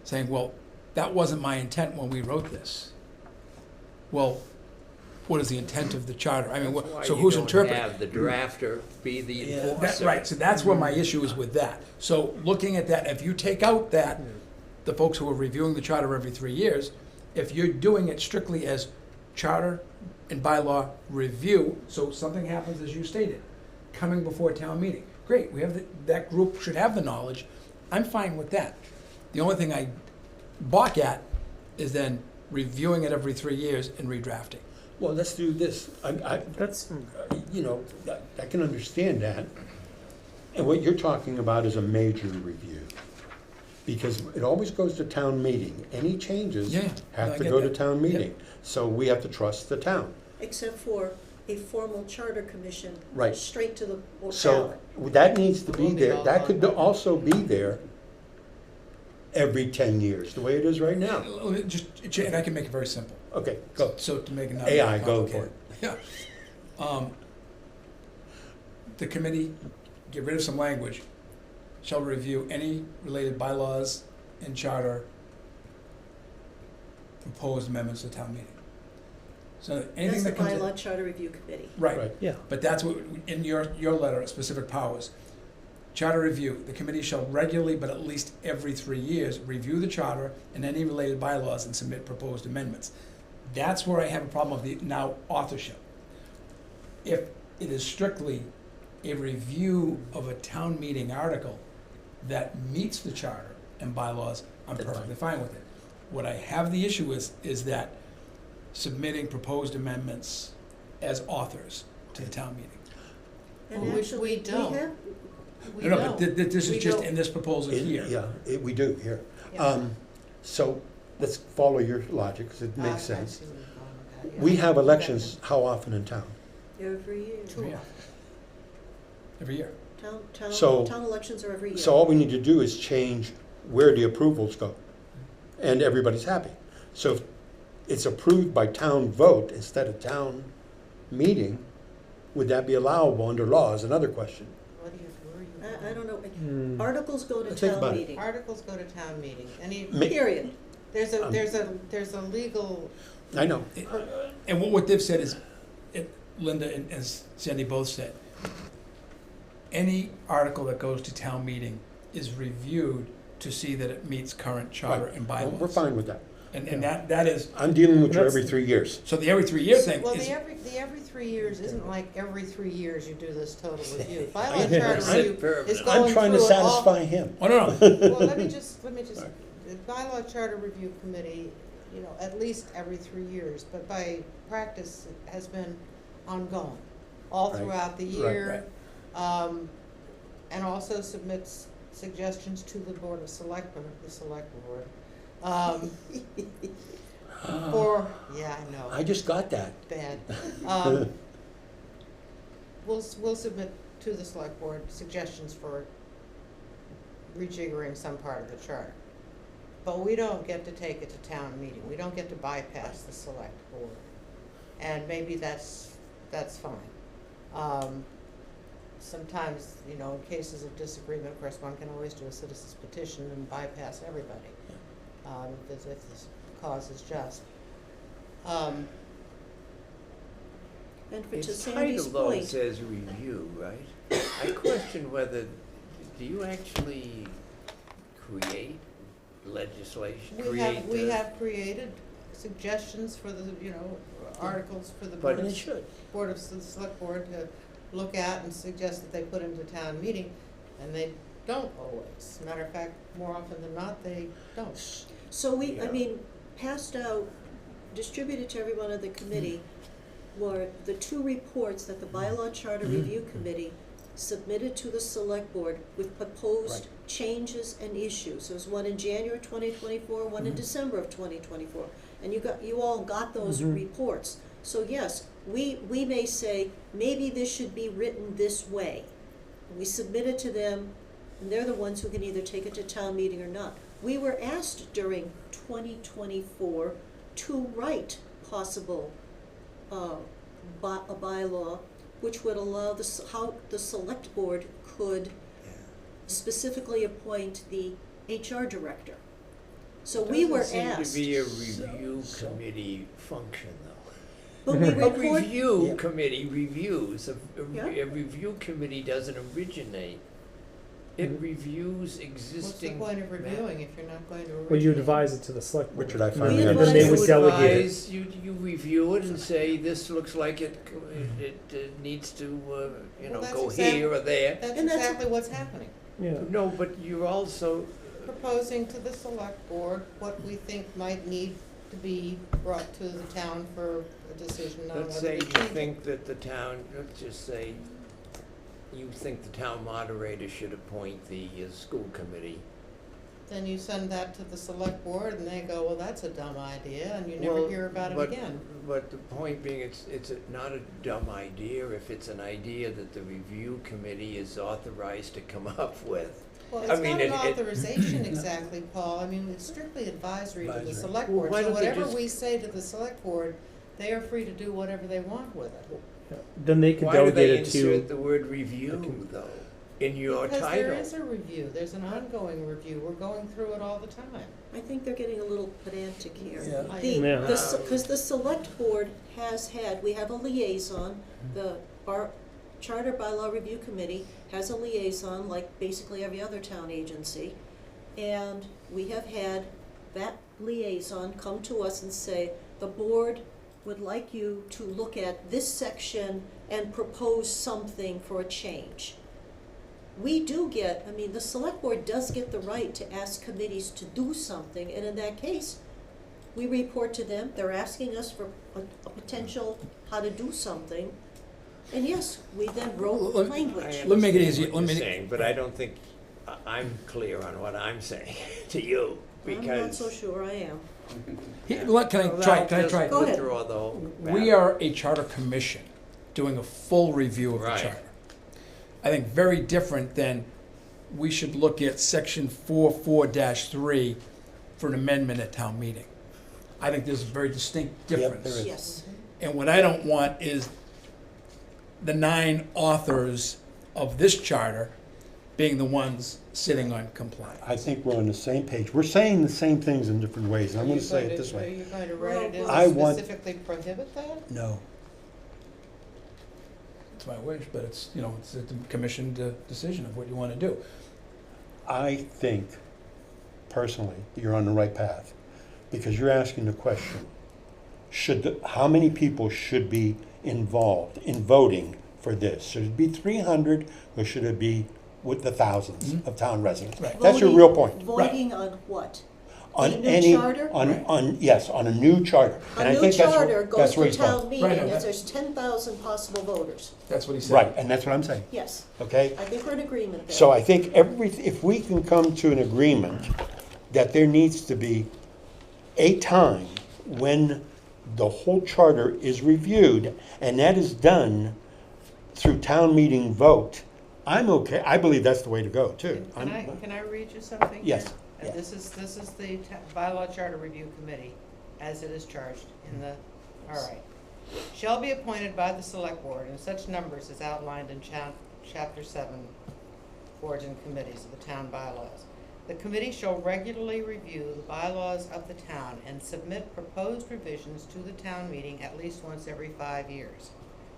saying, well, that wasn't my intent when we wrote this. Well, what is the intent of the charter? I mean, so who's interpreting? Have the drafter be the Yeah. enforcer. That's right, so that's where my issue is with that. So looking at that, if you take out that, the folks who are reviewing the charter every 3 years, if you're doing it strictly as charter and bylaw review, so something happens as you stated, coming before a town meeting, great, we have, that group should have the knowledge, I'm fine with that. The only thing I balk at is then reviewing it every 3 years and redrafting. Well, let's do this. that's, You know, I can understand that. And what you're talking about is a major review. Because it always goes to town meeting. Any changes Yeah, no, have I to get go to that. town Yep. meeting. So we have to trust the town. Except for a formal charter commission. Right. Straight to the So ballot. that needs to Will be be there. all That on could that. also be there every 10 years, the way it is right now. And I can make it very simple. Okay, go. So to make it not AI, more go for complicated. Yeah. The committee, get rid of some language, shall review any related bylaws and charter proposed amendments to town meeting. So anything That's the that comes in. bylaw charter review committee. Right, Right. yeah. but that's what, in your letter, specific powers. Charter review, the committee shall regularly, but at least every 3 years, review the charter and any related bylaws and submit proposed amendments. That's where I have a problem with the now authorship. If it is strictly a review of a town meeting article that meets the charter and bylaws, I'm That's perfectly fine with it. What I have the issue is that submitting proposed amendments as authors to the town meeting. And Which actually, we don't. have, We No, don't. but this We is just don't. in this proposal here. Yeah, we do here. Yeah. So let's follow your logic, because it I makes sense. see where you're going with that, yeah. We have elections how often in town? every year. Every year. Every year. So- Town elections are every year. So all we need to do is change where the approvals go, and everybody's happy. So if it's approved by town vote instead of town meeting, would that be allowable under law is another question. What do you, where are you? I don't know, Hmm. articles go to Let's think town about it. meeting, Articles go to town meeting, any, Ma- period. there's a legal, I know, And what they've said is, Linda and Sandy both said, any article that goes to town meeting is reviewed to see that it meets current charter and Well, bylaws. we're fine with that. And that is, I'm dealing with you That's- every 3 years. so the every 3 year thing well, is, the every 3 years isn't like every 3 years you do this total review. I- Bylaw charter I- review is I'm going trying to through it all. satisfy him. oh, no, no. Well, let me just, the bylaw charter review committee, you know, at least every 3 years, but by practice, it has been ongoing, all Right. throughout the Right, year. And also submits suggestions to the Board of Selectmen, of the Select Board. For, yeah, I know. I just got that. Bad. We'll submit to the select board suggestions for rejiggering some part of the charter. But we don't get to take it to town meeting, we don't get to bypass the select board. And maybe that's fine. Sometimes, you know, in cases of disagreement, of course, one can always do a citizen's petition and bypass everybody, if the cause is just. And for to Its Sandy's title though point, says review, right? I question whether, do you actually create legislation? We have created suggestions for the, you know, articles for the But Board it of, should. Select Board to look at and suggest that they put into town meeting, and they don't always. Matter of fact, more often than not, they don't. so I Yeah. mean, passed out, distributed to everyone on the committee were the two reports that the Bylaw Charter Review Committee submitted to the Select Board with proposed changes and issues. There was one in January 2024, one in December of 2024. And you all got those reports. So yes, we may say, maybe this should be written this way. We submit it to them, and they're the ones who can either take it to town meeting or not. We were asked during 2024 to write possible a bylaw which would allow how the select board could specifically appoint the HR director. So we were asked. Doesn't seem to be a review committee function though. But we A report, review committee reviews, Yeah. a review committee doesn't originate. It reviews What's the existing. point of reviewing if you're not going to originate? Well, you advise it to the select board. Which would I And find then interesting. they would You delegate it. advise, you review it and say, this looks like it needs to, you know, Well, that's go exact- here or there. That's And that's- exactly what's happening. Yeah. No, but you're also, Proposing to the select board what we think might need to be brought to the town for a decision on let's whether say to you change it. think that the town, let's just say, you think the town moderator should appoint the school committee. Then you send that to the select board and they go, well, that's a dumb idea, and you never Well, hear about it but- again. But the point being, it's not a dumb idea if it's an idea that the review committee is authorized to come up with. Well, I it's mean, not an it- authorization exactly, Paul, I mean, it's strictly advisory to the Advisory. select Well, board, why so don't they whatever just- we say to the select board, they are free to do whatever they want with it. Yeah. Then they could Why do delegate they it insert to. the word review, though, in your Because title? there is a review, there's an ongoing review, we're going through it all the time. I think they're getting a little pedantic here. Yeah. Yeah. Because the select board has had, we have a liaison, the Charter Bylaw Review Committee has a liaison, like basically every other town agency. And we have had that liaison come to us and say, the board would like you to look at this section and propose something for a change. We do get, I mean, the select board does get the right to ask committees to do something, and in that case, we report to them, they're asking us for a potential how to do something, and yes, we then wrote Let- language. Let me make it understand easy. what Let me you're make- saying, but I don't think I'm clear on what I'm saying to you, because. I'm not so sure I am. Can I Well, try? Can I just try? Go ahead. withdraw the whole We matter. are a charter commission doing a full review of the Right. charter. I think very different than we should look at section 44-3 for an amendment at town meeting. I think there's a very distinct Yep, difference. there is. Yes. And what I don't want is the 9 authors of this charter being the ones sitting on compliance. I think we're on the same page. We're saying the same things in different ways, and I'm Are gonna you say going it to- this Are way. you going to write it in I and want- specifically prohibit that? No. It's my wish, but it's, you know, it's a commission decision of what you want to do. I think, personally, you're on the right path, because you're asking the question, how many people should be involved in voting for this? Should it be 300, or should it be with the thousands of town residents? Right. That's your Voting- real point. Voting on what? On The new any, charter? yes, on a new charter. And A I new think that's what- charter goes that's where to he's going. town meeting, Right, no, and that- there's 10,000 possible voters. That's what he said. Right, and that's what I'm saying, Yes, okay? I think we're in agreement there. So I think if we can come to an agreement that there needs to be a time when the whole charter is reviewed, and that is done through town meeting vote, I'm okay, I believe that's the way to go, too. Can I read you something? Yes, here? yeah. And this is the bylaw charter review committee, as it is charged in the, all right. Shall be appointed by the select board in such numbers as outlined in chapter 7, boards and committees of the town bylaws. The committee shall regularly review the bylaws of the town and submit proposed revisions to the town meeting at least once every 5 years.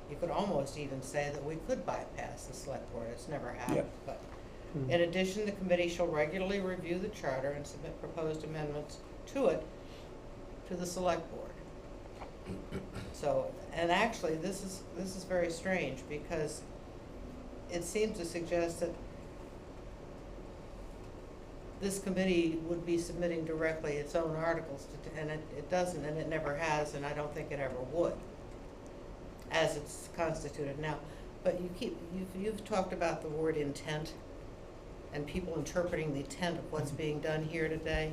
You could almost even say that we could bypass the select board, it's never happened, but. In addition, the committee shall regularly review the charter and submit proposed amendments to it to the select board. So, and actually, this is very strange, because it seems to suggest that this committee would be submitting directly its own articles, and it doesn't, and it never has, and I don't think it ever would, as it's constituted now. But you've talked about the word intent, and people interpreting the intent of what's being done here today.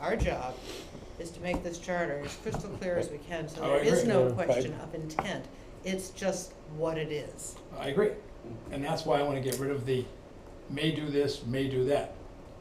Our job is to make this charter as crystal clear as we can, so Oh, there I is agree. no Yeah. question of intent. It's just what it is. I agree. And that's why I want to get rid of the may do this, may do that.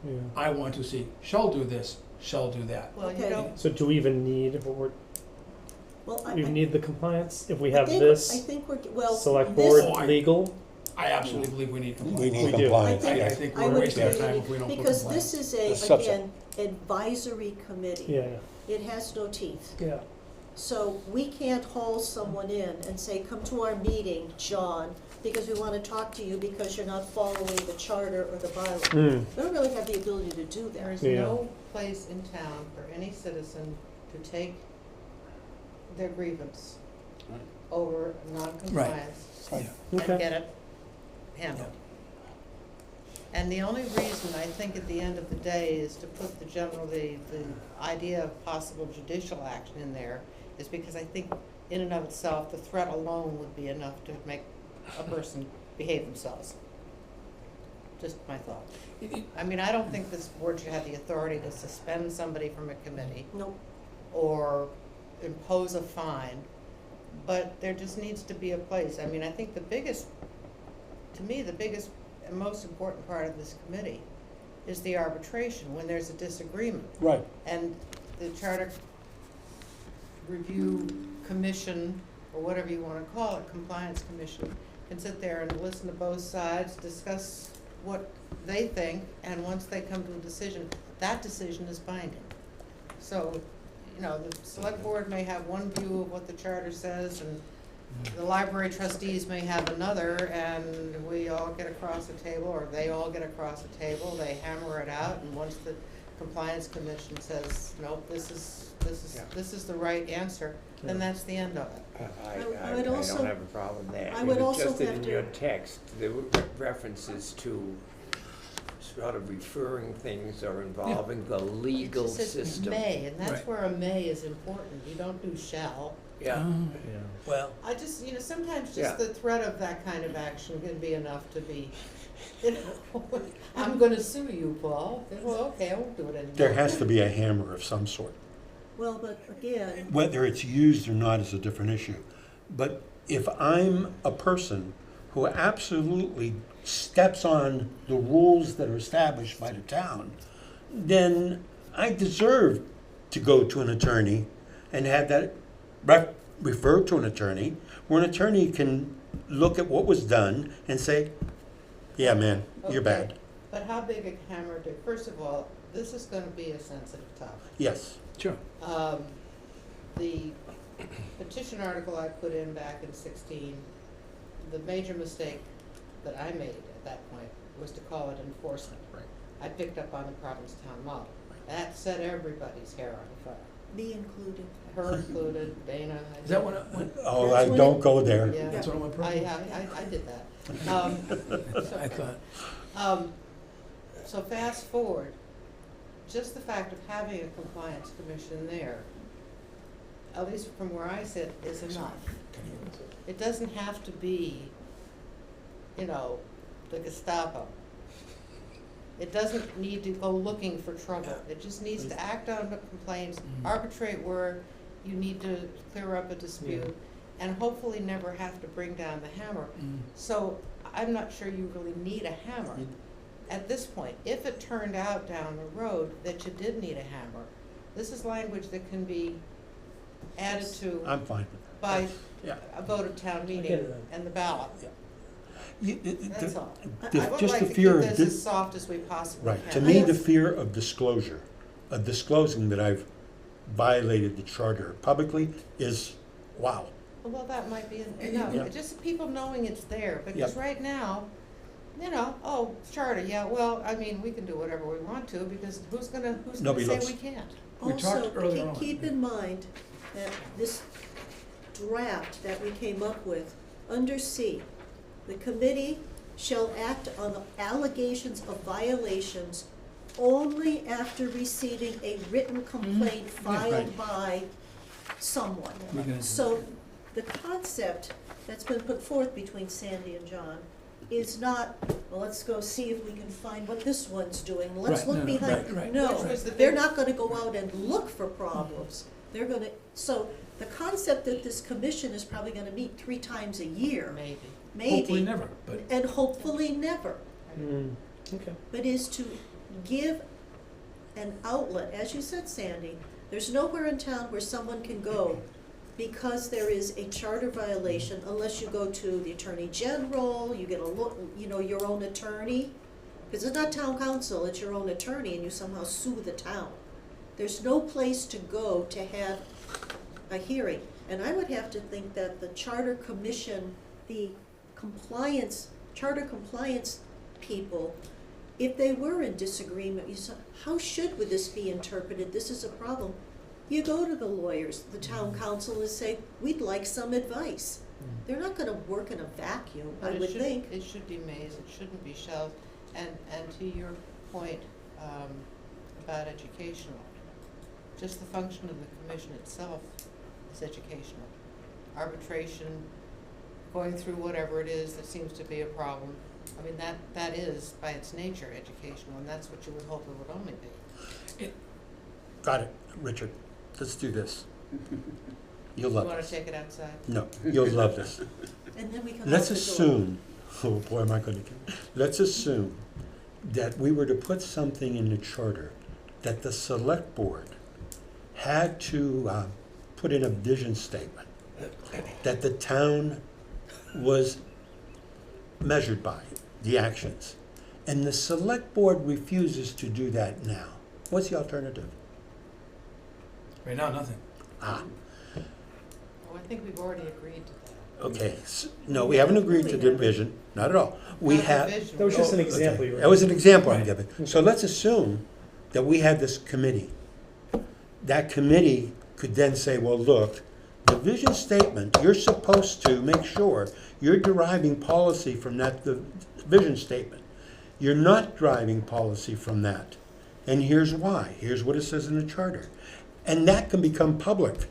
Yeah. I want to see shall do this, shall do that. Well, you Okay. don't, So do we even need, Well, we need the compliance? If we I have think- this, I think we're, well, select this- board, Oh, I- legal, I absolutely believe we need We compliance. need We do. compliance, I I yes. think I we're would wasting our agree, time if we don't put because compliance. this is A a, subset. again, advisory committee. yeah, It has no teeth. yeah. So we can't haul someone in and say, come to our meeting, John, because we want to talk to you because you're not following the charter or the bylaw. Mm. We don't really have the ability to do there that. is Yeah. no place in town for any citizen to take their grievance Right. over non-compliance Right. and Okay. get it handled. And the only reason I think at the end of the day is to put the idea of possible judicial action in there is because I think in and of itself, the threat alone would be enough to make a person behave themselves. Just my thought. I mean, I don't think this board should have the authority to suspend somebody from a committee Nope. or impose a fine, but there just needs to be a place. I mean, I think to me, the biggest and most important part of this committee is the arbitration, when there's a disagreement. Right. And the Charter Review Commission, or whatever you wanna call it, Compliance Commission, can sit there and listen to both sides, discuss what they think, and once they come to a decision, that decision is binding. So, you know, the select board may have one view of what the charter says, and the library trustees may have another, and we all get across the table, or they all get across the table, they hammer it out, and once the compliance commission says, nope, this is the right answer, then that's the end of it. I would also- don't have a problem there. I would also Just that have in to- your text, there were references to sort of referring things or involving the legal It just says system. may, and that's Right. where a may is important, you don't do shall. Yeah, Yeah. Well, I just, sometimes Yeah. just the threat of that kind of action can be enough to be, I'm gonna sue you, Paul. Well, okay, I won't do it anymore. there has to be a hammer of some sort. Well, but again, Whether it's used or not is a different issue. But if I'm a person who absolutely steps on the rules that are established by the town, then I deserve to go to an attorney and have that referred to an attorney, where an attorney can look at what was done and say, yeah, man, you're Okay. bad. But how big a hammer do, first of all, this is gonna be a sensitive topic. Yes. Sure. The petition article I put in back in 16, the major mistake that I made at that point was to call it enforcement. Right. I picked up on the Provincetown model. That set everybody's hair on fire. me included. Her included, Dana. Is that when, Oh, That's I when don't it- go there. Yeah. that's what I went I did that. I thought. So fast forward, just the fact of having a compliance commission there, at least from where I sit, is enough. It doesn't have to be, you know, the Gestapo. It doesn't need to go looking for trouble. It just needs to act on the complaints, arbitrate where you need to clear up a dispute, and hopefully never have to bring down the hammer. So I'm not sure you really need a hammer at this point. If it turned out down the road that you did need a hammer, this is language that can be added to I'm fine with by Yeah. a vote of town get meeting it. and the ballot. that. That's all. the- I would just like the to fear keep of this dis- as soft as we possibly Right, can. to me, the fear of disclosure, of disclosing that I've violated the charter publicly is, wow. Well, that might be enough, Yeah. just people knowing it's there, because Yep. right now, you know, oh, charter, yeah, well, I mean, we can do whatever we want to, because who's gonna Nobody say looks. we can't? We talked Also, earlier on. keep in mind that this draft that we came up with, under C, the committee shall act on allegations of violations only after receiving a written complaint filed right. by someone. We're gonna do So the concept that's been put forth between Sandy and John is not, well, let's go see if we can find what this one's doing. Let's Right, look no, behind. right. No, Which was the they're big- not gonna go out and look for problems. They're gonna, so the concept that this commission is probably gonna meet 3 times a year, Maybe. Hopefully maybe, never, but and hopefully never, Okay. but is to give an outlet, as you said, Sandy, there's nowhere in town where someone can go because there is a charter violation, unless you go to the Attorney General, you get a look, you know, your own attorney. Because it's not town council, it's your own attorney, and you somehow sue the town. There's no place to go to have a hearing. And I would have to think that the Charter Commission, the charter compliance people, if they were in disagreement, you say, how should this be interpreted? This is a problem. You go to the lawyers, the town council, and say, we'd like some advice. They're not gonna work in a vacuum, I But would think. it should be maze, it shouldn't be shells. And to your point, about educational, just the function of the commission itself is educational. Arbitration, going through whatever it is that seems to be a problem, I mean, that is by its nature educational, and that's what you would hope it would only be. Got it, Richard. Let's do this. You'll You love wanna this. take it outside? No, you'll love this. And then we come out Let's the door. assume, oh boy, am I gonna get, let's assume that we were to put something in the charter that the select board had to put in a vision statement that the town was measured by, the actions. And the select board refuses to do that now. What's the alternative? right now, nothing. Ah, Oh, I think we've already agreed to that. okay. No, we haven't agreed to the vision, not at all. We Not the have. vision. That was just an Oh, example okay. you were. That was an example I'm Right. giving. So let's assume that we had this committee. That committee could then say, well, look, the vision statement, you're supposed to make sure you're deriving policy from that, the vision statement. You're not deriving policy from that. And here's why. Here's what it says in the charter. And that can become public.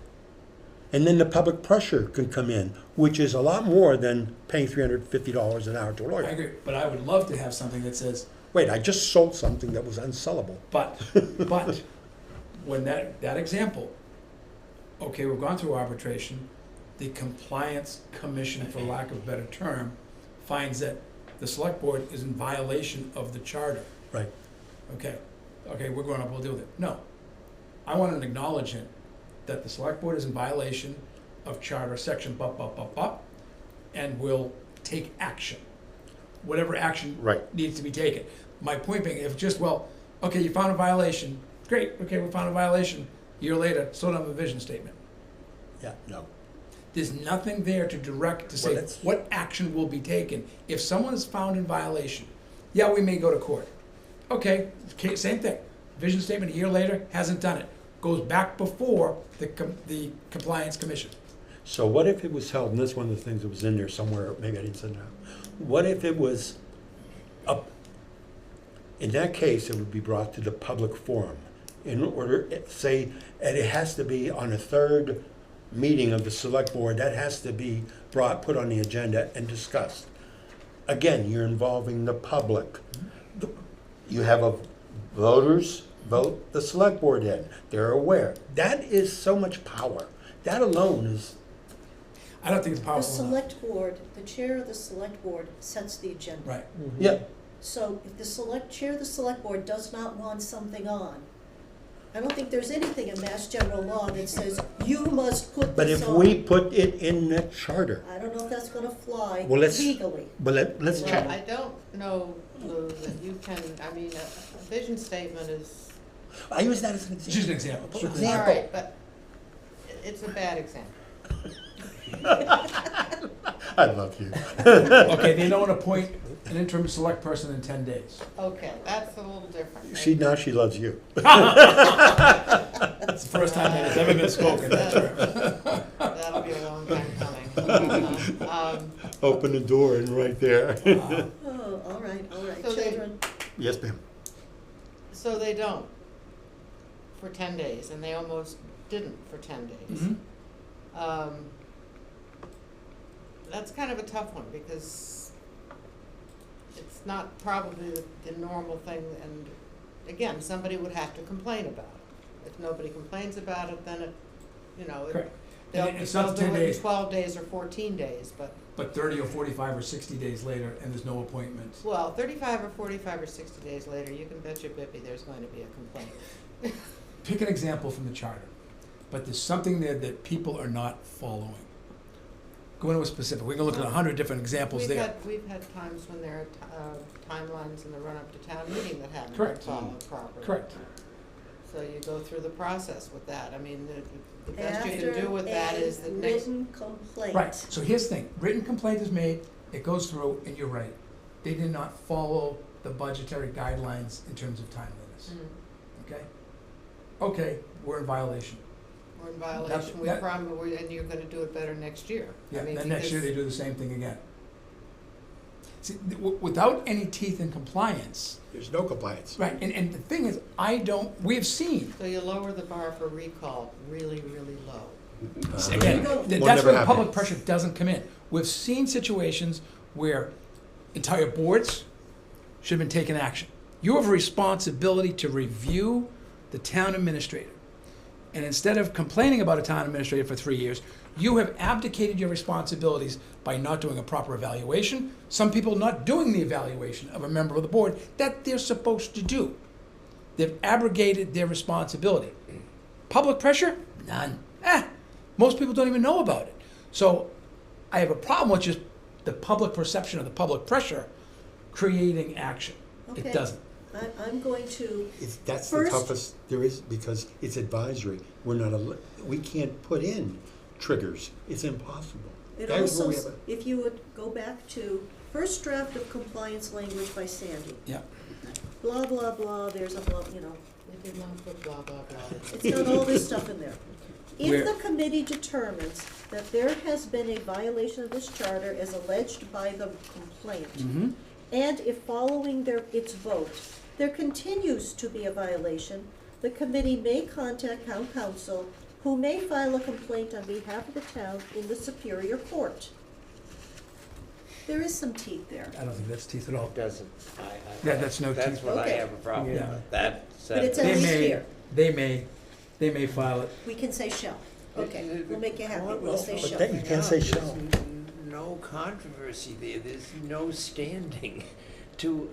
And then the public pressure can come in, which is a lot more than paying $350 an hour to a I lawyer. agree, but I would love to have something that says, Wait, I just sold something that was unsellable. but, when that example, okay, we've gone through arbitration, the compliance commission, for lack of a better term, finds that the select board is in violation of the charter. Right. Okay, we're going up, we'll deal with it. No, I want an acknowledgement that the select board is in violation of charter section and will take action. Whatever action Right. needs to be taken. My point being, if just, well, okay, you found a violation, great, okay, we found a violation, a year later, so done the vision statement. Yeah, no. There's nothing there to direct, to say Well, that's- what action will be taken. If someone is found in violation, yeah, we may go to court. Okay, same thing. Vision statement a year later, hasn't done it. Goes back before the compliance commission. So what if it was held, and that's one of the things that was in there somewhere, maybe I didn't send it out. What if it was In that case, it would be brought to the public forum. In order, say, and it has to be on a third meeting of the select board, that has to be put on the agenda and discussed. Again, you're involving the public. You have voters vote the select board in. They're aware. That is so much power. That alone is, I don't think it's The powerful enough. select board, the chair of the select board sets the agenda. Right. yeah, So if the chair of the select board does not want something on, I don't think there's anything in Mass General Law that says you must put but this if on. we put it in the charter, I don't know if that's gonna fly Well, let's- legally. but let's Well, check. I don't know, Lou, that you can, I mean, a vision statement is, I use that as an It's just example. an example. Sure. all right, but it's a bad example. I love you. Okay, they don't appoint an interim select person in 10 days. Okay, that's a little different. She loves you. That's the first time that has ever been spoken, that term. That'll be a long time coming. Open the door and right there. Oh, all right, So they- children. Yes, ma'am. So they don't for 10 days, and they almost didn't for 10 days. Mhm. That's kind of a tough one, because it's not probably the normal thing, and again, somebody would have to complain about it. If nobody complains about it, then it, you know, Correct. they'll And it's not do 10 it days. in 12 days or 14 days, but, But 30 or 45 or 60 days later, and there's no appointment. well, 35 or 45 or 60 days later, you can bet your bippy there's going to be a complaint. Pick an example from the charter, but there's something there that people are not following. Go into a specific, we can look at 100 different examples there. We've had times when there are timelines in the run-up to town meeting that haven't been Correct. followed properly. Correct. So you go through the process with that. I mean, the best you After can do with that is the a next, written complaint. Right, so here's the thing, written complaint is made, it goes through, and you're right. They did not follow the budgetary guidelines in terms of timeliness, okay? Okay, we're in violation. we're in violation, that- and you're gonna do it better next year. I Yeah, mean, then next year they because- do the same thing again. See, without any teeth in compliance, There's no compliance. right, and the thing is, we have seen, So you lower the bar for recall really, really low. again, Go. that's Will never where the happen. public pressure doesn't come in. We've seen situations where entire boards should have been taking action. You have a responsibility to review the town administrator. And instead of complaining about a town administrator for 3 years, you have abdicated your responsibilities by not doing a proper evaluation. Some people not doing the evaluation of a member of the board that they're supposed to do. They've abrogated their responsibility. Public pressure? None. Most people don't even know about it. So I have a problem with just the public perception of the public pressure creating action. It Okay. doesn't. I'm going to, That's the First- toughest there is, because it's advisory. We can't put in triggers. It's impossible. it That is where also, we have if you would go back to first draft of compliance language by Sandy. Yeah. Blah, blah, blah, there's a blah, you know, They did not put blah, blah, blah. it's got all this stuff in there. Where- If the committee determines that there has been a violation of this charter as alleged by the complaint, Mm-hmm. and if following its vote, there continues to be a violation, the committee may contact town council, who may file a complaint on behalf of the town in the Superior Court. There is some teeth there, I don't think that's teeth at all. Doesn't, Yeah, that's no that's teeth. what I Okay. have a problem Yeah. with. That's, but it's at They least may, here. they may file it. We can say shall. Okay, we'll make you happy, Well, we'll say but shall. that- you can't say shall. There's no controversy there, there's no standing to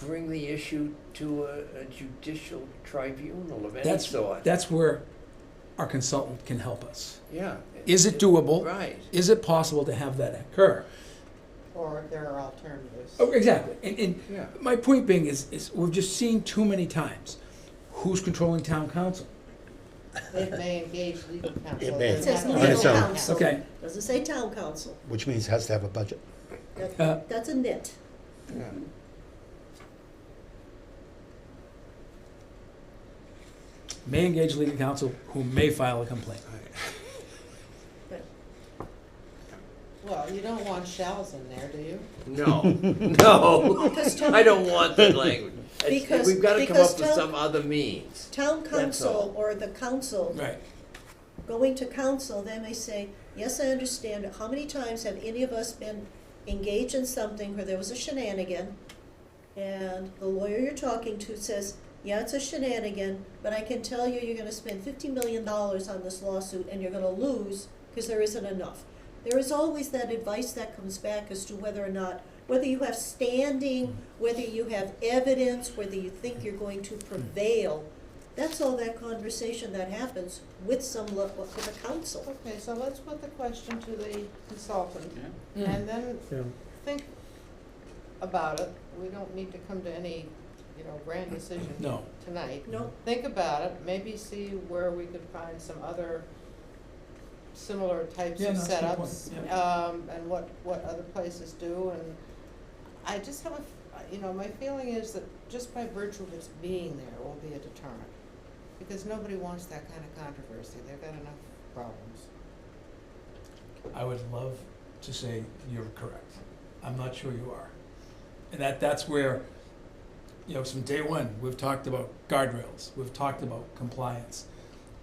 bring the issue to a judicial tribunal of any That's, sort. that's where our consultant can help us. Yeah. Is it doable? Right. Is it possible to have that occur? Or there are alternatives. Oh, exactly. And Yeah. my point being is we've just seen too many times. Who's controlling town council? It may engage legal counsel. It may. It says doesn't have On to its legal own. counsel. Okay. Doesn't say town council. Which means it has to have a budget. That's a nit. Yeah. May engage legal counsel who may file a complaint. Well, you don't want shells in there, do you? No, no, Because town- I don't want that language. Because- We've gotta come because up with town- some other means. Town That's council all. or the council, Right. going to council, they may say, yes, I understand, how many times have any of us been engaged in something where there was a shenanigan, and the lawyer you're talking to says, yeah, it's a shenanigan, but I can tell you, you're gonna spend $50 million on this lawsuit, and you're gonna lose, because there isn't enough. There is always that advice that comes back as to whether or not, whether you have standing, whether you have evidence, whether you think you're going to prevail. That's all that conversation that happens with with the council. Okay, so let's put the question to the consultant, Yeah. and then Yeah. think about it. We don't need to come to any, grand decision No. tonight. No, Think about it, maybe see where we could find some other similar types Yeah, of no, that's a good point, setups, yeah. and what other places do, and I just have my feeling is that just by virtue of its being there will be a deterrent, because nobody wants that kind of controversy, they've got enough problems. I would love to say you're correct. I'm not sure you are. And that's where, from day one, we've talked about guardrails, we've talked about compliance.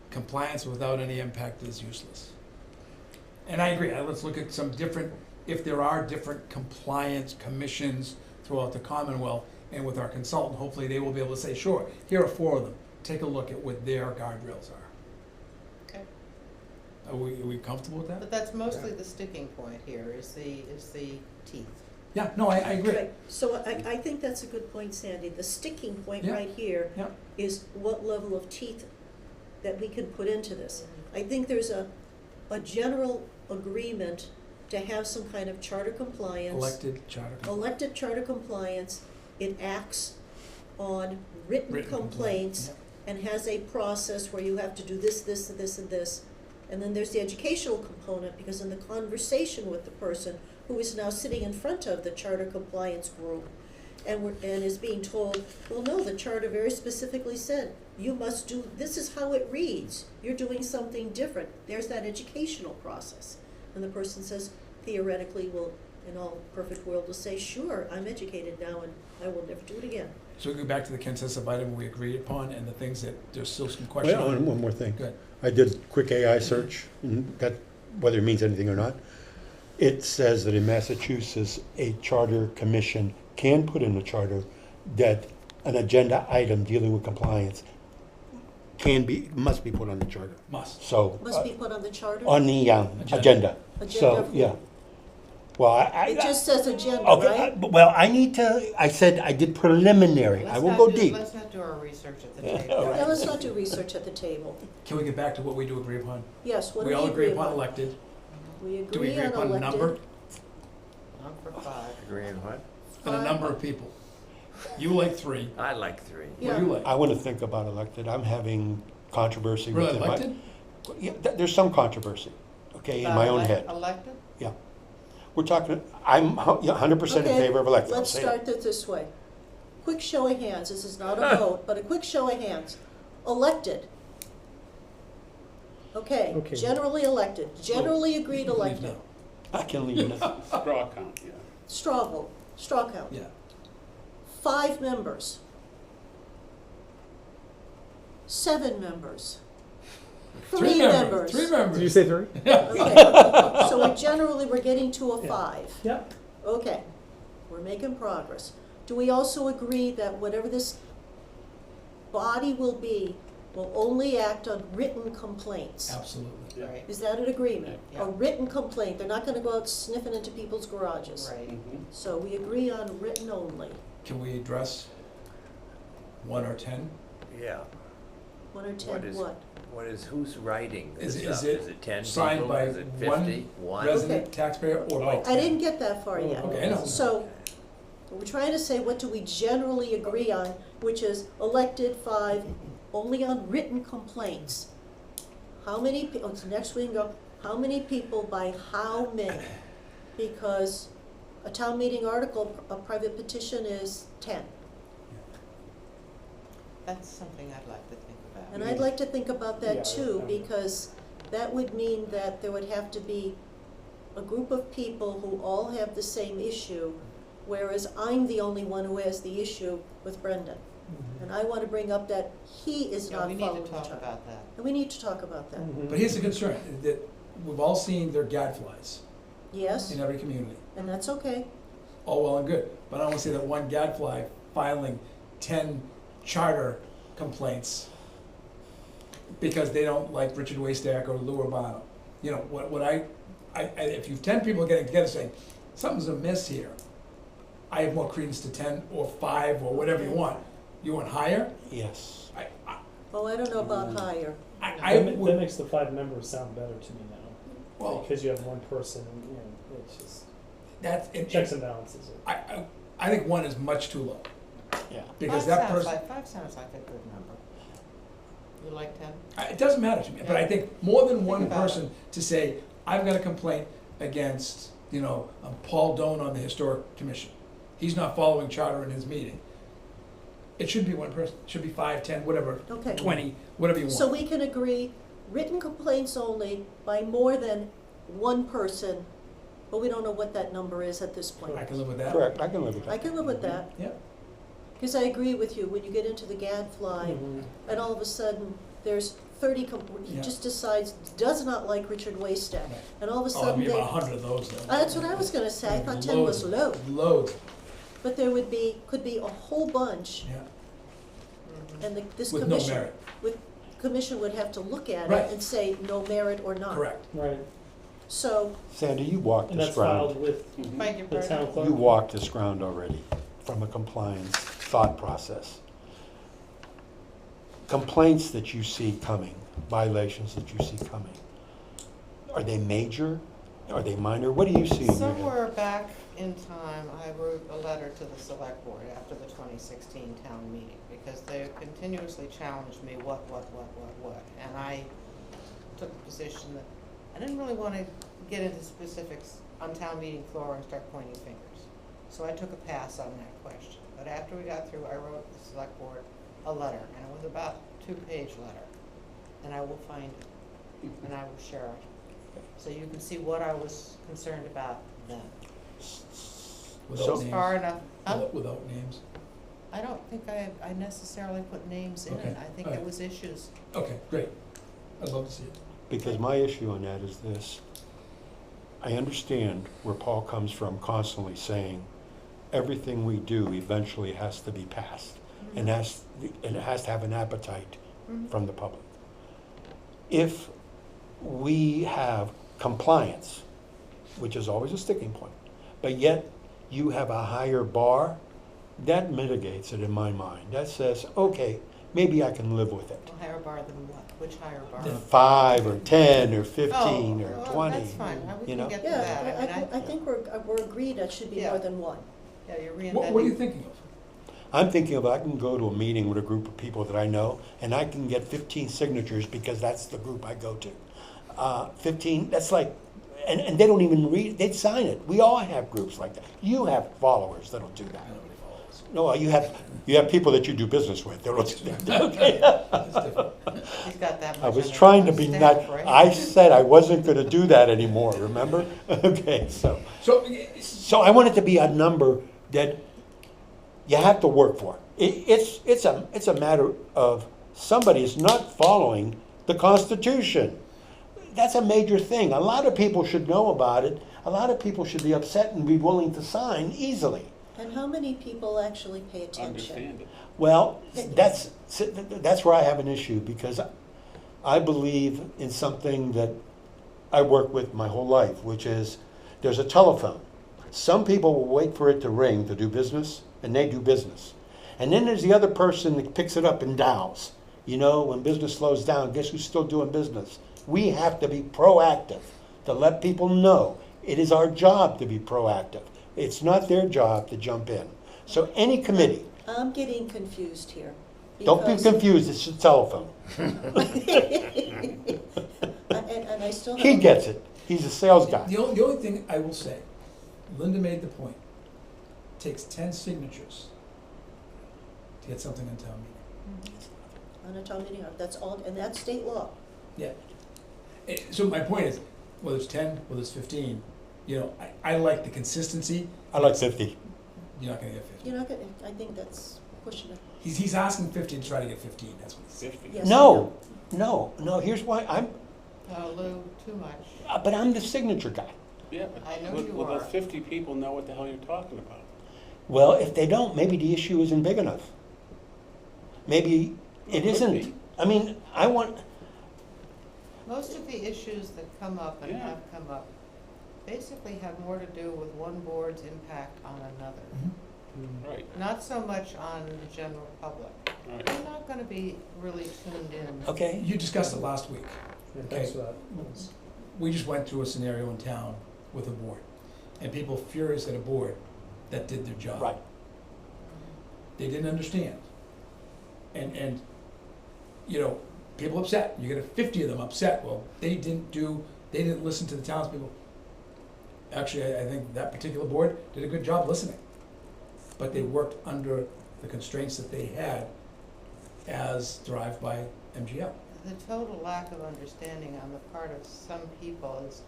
Compliance without any impact is useless. And I agree, let's look at some different, if there are different compliance commissions throughout the Commonwealth, and with our consultant, hopefully they will be able to say, sure, here are 4 of them, take a look at what their guardrails are. Okay. Are we comfortable with that? But that's mostly the sticking point here, is the teeth. Yeah, no, I agree. right, so I think that's a good point, Sandy. The sticking point Yeah. right here Yeah. is what level of teeth that we can put into this. I think there's a general agreement to have some kind of charter compliance. Elected charter. Elected charter compliance. It acts on written Written complaints complaint, and has a process where you have to do this, this, and this, and this. And then there's the educational component, because in the conversation with the person who is now sitting in front of the charter compliance group and is being told, well, no, the charter very specifically said, you must do, this is how it reads, you're doing something different. There's that educational process. And the person says, theoretically, will, in all perfect world, will say, sure, I'm educated now and I will never do it again. So we go back to the consensus item we agreed upon and the things that there's still some Wait, question on. one more thing. Good. I did a quick AI search, and that, whether it means anything or not. It says that in Massachusetts, a charter commission can put in a charter that an agenda item dealing with compliance must be put on the charter. Must. So, Must be put on the charter? on the Agenda. agenda. Agenda So, of who? yeah. Well, I. It just says agenda, Okay, right? well, I need to, I said I did preliminary. I Let's will not go do- deep. Let's not do our research at the Yeah. table. Now, let's not do research at the table. Can we get back to what we do agree upon? Yes, what do We all agree upon upon? elected. We Do we agree agree on upon a number elected. I'm for 5. Agree on what? and a number of people? You like 3. I like 3. What do you like? I want to think about elected. I'm having controversy with Really, it. elected? Yeah, there's some controversy, okay, in my own head. Elected? Yeah. We're talking, I'm 100% in Okay, favor of elected. I'll let's say start that. this way. Quick show of hands, this is not a vote, but a quick show of hands. Elected. Okay, Okay. generally elected, generally agreed Leave elected. now. I can leave it. Straw count, yeah. Straw vote, straw count. Yeah. 5 members. 7 members. 3 members. 3 members. Did you say 3? Okay, so we're getting to a Yeah. 5. Yep. Okay, we're making progress. Do we also agree that whatever this body will be, will only act on written complaints? Absolutely. Yeah. Right, Is that an agreement? Yeah. A written complaint, they're not gonna go out sniffing into people's garages. right. Mhm. So we agree on written only. Can we address 1 or 10? Yeah. 1 or 10, what? What is, who's writing Is- this is stuff? it Is it 10 signed people? by Is it one 50? One? Resident Okay. taxpayer or by 10? I didn't get that far yet. Okay, I know. So, we're trying to say, what do we generally agree on, which is elected 5, only on written complaints. How many, next we can go, how many people by how many? Because a town meeting article, a private petition is 10. That's something I'd like to think about. And I'd like to think about Yeah, that too, yeah. because that would mean that there would have to be a group of people who all have the same issue, whereas I'm the only one who has the issue with Brendan. And I want to bring up that he is Yeah, not we need following to the talk charter. about that. And we need to talk about that. Mhm. But here's the concern, that we've all seen their gadflies Yes, in every community. and that's okay. All well and good, but I don't want to see that one gadfly filing 10 charter complaints because they don't like Richard Waystack or Lou Urbano. You know, what I, if you've 10 people getting together saying, something's amiss here, I have more credence to 10 or 5 or whatever you want. You want higher? Yes. Oh, I don't know about higher. I That would, makes the 5 members sound better to me now, well, because you have one person, and, you know, it's just that's, checks and balances. I think 1 is much too low, Yeah. because Five that sounds person, like- 5 sounds like a good number. You like 10? It doesn't matter to me, but I think more than one about person to say, I've got a complaint against, Paul Doan on the Historic Commission. He's not following charter in his meeting. It shouldn't be one person, it should be 5, 10, whatever, Okay. 20, whatever you So want. we can agree, written complaints only by more than one person, but we don't know what that number is at this point. I can live with that. Correct, I can live with I that. can live with that, Yeah, because I agree with you, when you get into the gadfly, Mhm. and all of a sudden, there's 30, he Yeah. just decides, does not like Richard Waystack, Right. and all of a oh, there'd sudden be they. about 100 of those then. That's what I was gonna say, I thought 10 was low, Loads, but there could be a whole bunch, yeah, Mhm. and this with no commission, merit, commission would have to look at Right. it and say no merit or not. correct. Right, So, Sandy, you walked and this that's ground. filed with Beg your the pardon? town clerk. You walked this ground already from a compliance thought process. Complaints that you see coming, violations that you see coming, are they major? Are they minor? What do you see in your head? Somewhere back in time, I wrote a letter to the select board after the 2016 town meeting, because they continuously challenged me, what, and I took the position that I didn't really want to get into specifics on town meeting floor and start pointing fingers. So I took a pass on that question. But after we got through, I wrote the select board a letter, and it was about a 2-page letter. And I will find it, and I will share it. So you can see what I was concerned about then. Without So- It's names. far enough. Without names. I don't think I necessarily put names in Okay, it. I think all it right. was issues. Okay, great. I'd love to see it. Because my issue on that is this. I understand where Paul comes from constantly saying, everything we do eventually has to be passed. And it has to have an appetite Mhm. from the public. If we have compliance, which is always a sticking point, but yet you have a higher bar, that mitigates it in my mind. That says, okay, maybe I can live with it. A higher bar than what? Which higher bar? The 5 or 10 or 15 Oh, or well, 20. That's fine. We you can know? get to that. yeah, I think we're agreed that should be Yeah. more than one. Yeah, you're reinventing. What are you thinking of? I'm thinking of, I can go to a meeting with a group of people that I know, and I can get 15 signatures because that's the group I go to. 15, that's like, and they don't even read, they'd sign it. We all have groups like that. You have followers that'll do that. Nobody follows. No, you have people that you do business with. That'll do that. Okay. It's different. He's got that much. I was on trying to his be staff, not, right? I said I wasn't gonna do that anymore, remember? Okay, so I want it to be a number that you have to work for. It's a matter of somebody is not following the Constitution. That's a major thing. A lot of people should know about it. A lot of people should be upset and be willing to sign easily. And how many people actually pay attention? Understand it. Well, that's where I have an issue, because I believe in something that I work with my whole life, which is there's a telephone. Some people will wait for it to ring to do business, and they do business. And then there's the other person that picks it up and dials. You know, when business slows down, guess who's still doing business? We have to be proactive to let people know it is our job to be proactive. It's not their job to jump in. So any committee, I'm getting confused here. don't be because- confused, it's a telephone. And I still have. He gets it. He's a sales guy. The only thing I will say, Linda made the point, it takes 10 signatures to get something in town meeting. On a town meeting, that's all, and that's state law. Yeah. So my point is, whether it's 10, whether it's 15, You know, I like the consistency. I like 50. You're not gonna get 50. You're not gonna, I think that's pushing it. He's asking 50 to try to get 15, that's what he's saying. 50. Yes, No, here's why, Lou, too much. but I'm the signature guy. Yeah, I know but you will those are. 50 people know what the hell you're talking about? Well, if they don't, maybe the issue isn't big enough. Maybe it Well, could isn't. be. I mean, I want, Most of the issues that come up and Yeah. have come up basically have more to do with one board's impact on another. Mhm. Right, Not so much on the general public. right. They're not gonna be really tuned in. okay, You discussed it last week. Yeah, thanks for that. We just went through a scenario in town with a board, and people furious at a board that did their job. right. They didn't understand. And, you know, people upset. You get 50 of them upset. Well, they didn't listen to the townspeople. Actually, I think that particular board did a good job listening. But they worked under the constraints that they had as derived by MGL. The total lack of understanding on the part of some people is,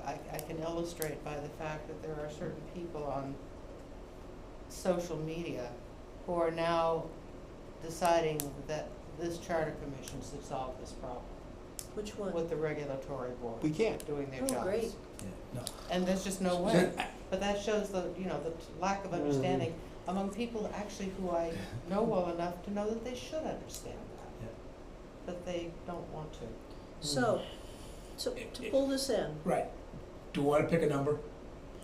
I can illustrate by the fact that there are certain people on social media who are now deciding that this charter commission should solve this problem Which one? with the regulatory board We can't. doing their Oh, jobs. great. No. And there's just no way. But that shows the, you know, the lack of understanding among people actually who I know well enough to know that they should understand Yeah. that. But they don't want to. So, to pull this in, Right. Do you want to pick a number?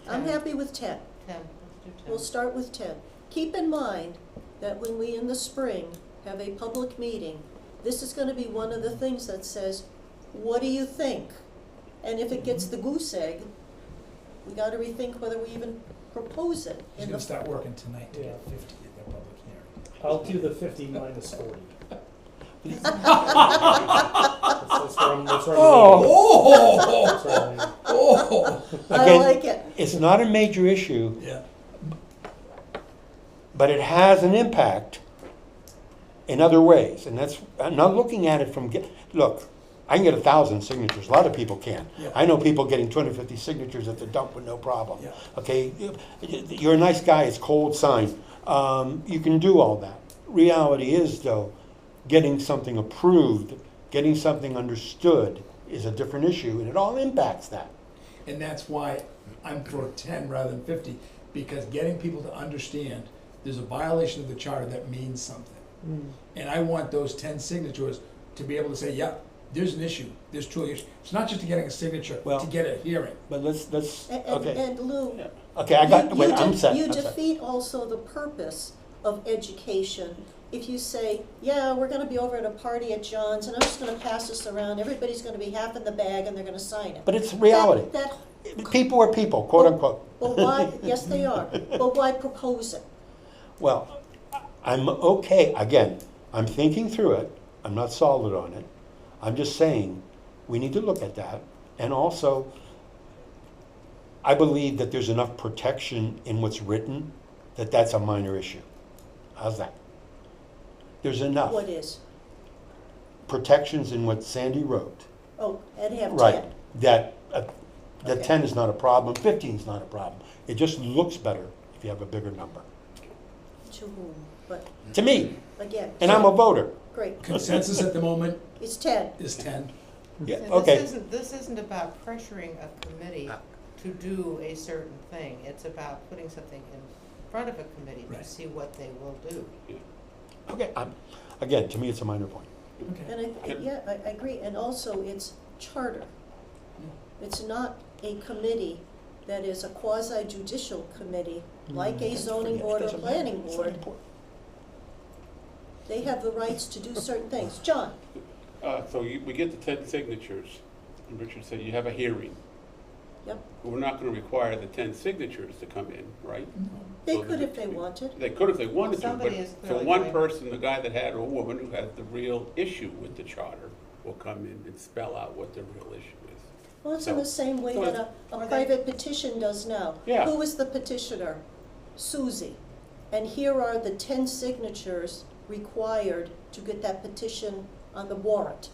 I'm 10. happy with 10. 10, let's do 10. We'll start with 10. Keep in mind that when we, in the spring, have a public meeting, this is gonna be one of the things that says, what do you think? And if it gets the goose egg, we gotta rethink whether we even propose it He's in gonna the, start working tonight to Yeah. get 50 at the public hearing. I'll do the 50 minus 40. That's where I'm Oh! That's where I'm leaning. Oh! I Again, like it. It's not a major issue, Yeah. but it has an impact in other ways. And that's, I'm not looking at it from, look, I can get 1,000 signatures. A lot of people can. Yeah. I know people getting 250 signatures at the dump with no problem. Yeah. Okay, you're a nice guy, it's cold sign. You can do all that. Reality is, though, getting something approved, getting something understood is a different issue, and it all impacts that. And that's why I'm for 10 rather than 50, because getting people to understand there's a violation of the charter that means something. And I want those 10 signatures to be able to say, yeah, there's an issue, there's truly issue. It's not just to getting a signature, Well- to get a hearing. But let's, okay. And Lou, Yeah. Okay, I got, you wait, I'm set. You I'm set. defeat also the purpose of education if you say, yeah, we're gonna be over at a party at John's and I'm just gonna pass this around, everybody's gonna be half in the bag and they're gonna sign it. But it's reality. That, People are people, quote unquote. well, why, yes, they are, but why propose it? Well, I'm okay, again, I'm thinking through it, I'm not solid on it. I'm just saying, we need to look at that. And also, I believe that there's enough protection in what's written that that's a minor issue. How's that? There's enough What is? protections in what Sandy wrote. Oh, and have 10. Right, that 10 Okay. is not a problem, 15 is not a problem. It just looks better if you have a bigger number, To whom? But to me, again. and I'm a voter. Great, Consensus at the moment it's 10. is 10. Yeah, And okay. This isn't about pressuring a committee to do a certain thing. It's about putting something in front of a committee to Right. see what they will do. Okay, again, to me, it's a minor point. And I agree, and also it's charter. It's not a committee that is a quasi judicial committee, like a zoning board or planning board. They have the rights to do certain things. John, So we get the 10 signatures, and Richard said you have a hearing. Yep. But we're not gonna require the 10 signatures to come in, right? they So could the- if they wanted. They could if they wanted to, but Somebody is for clearly one going- person, the guy that had, or woman who has the real issue with the charter will come in and spell out what the real issue is. Well, it's in So- the same way so that it's- a Or they- private petition does now. Yeah. Who is the petitioner? Susie. And here are the 10 signatures required to get that petition on the warrant.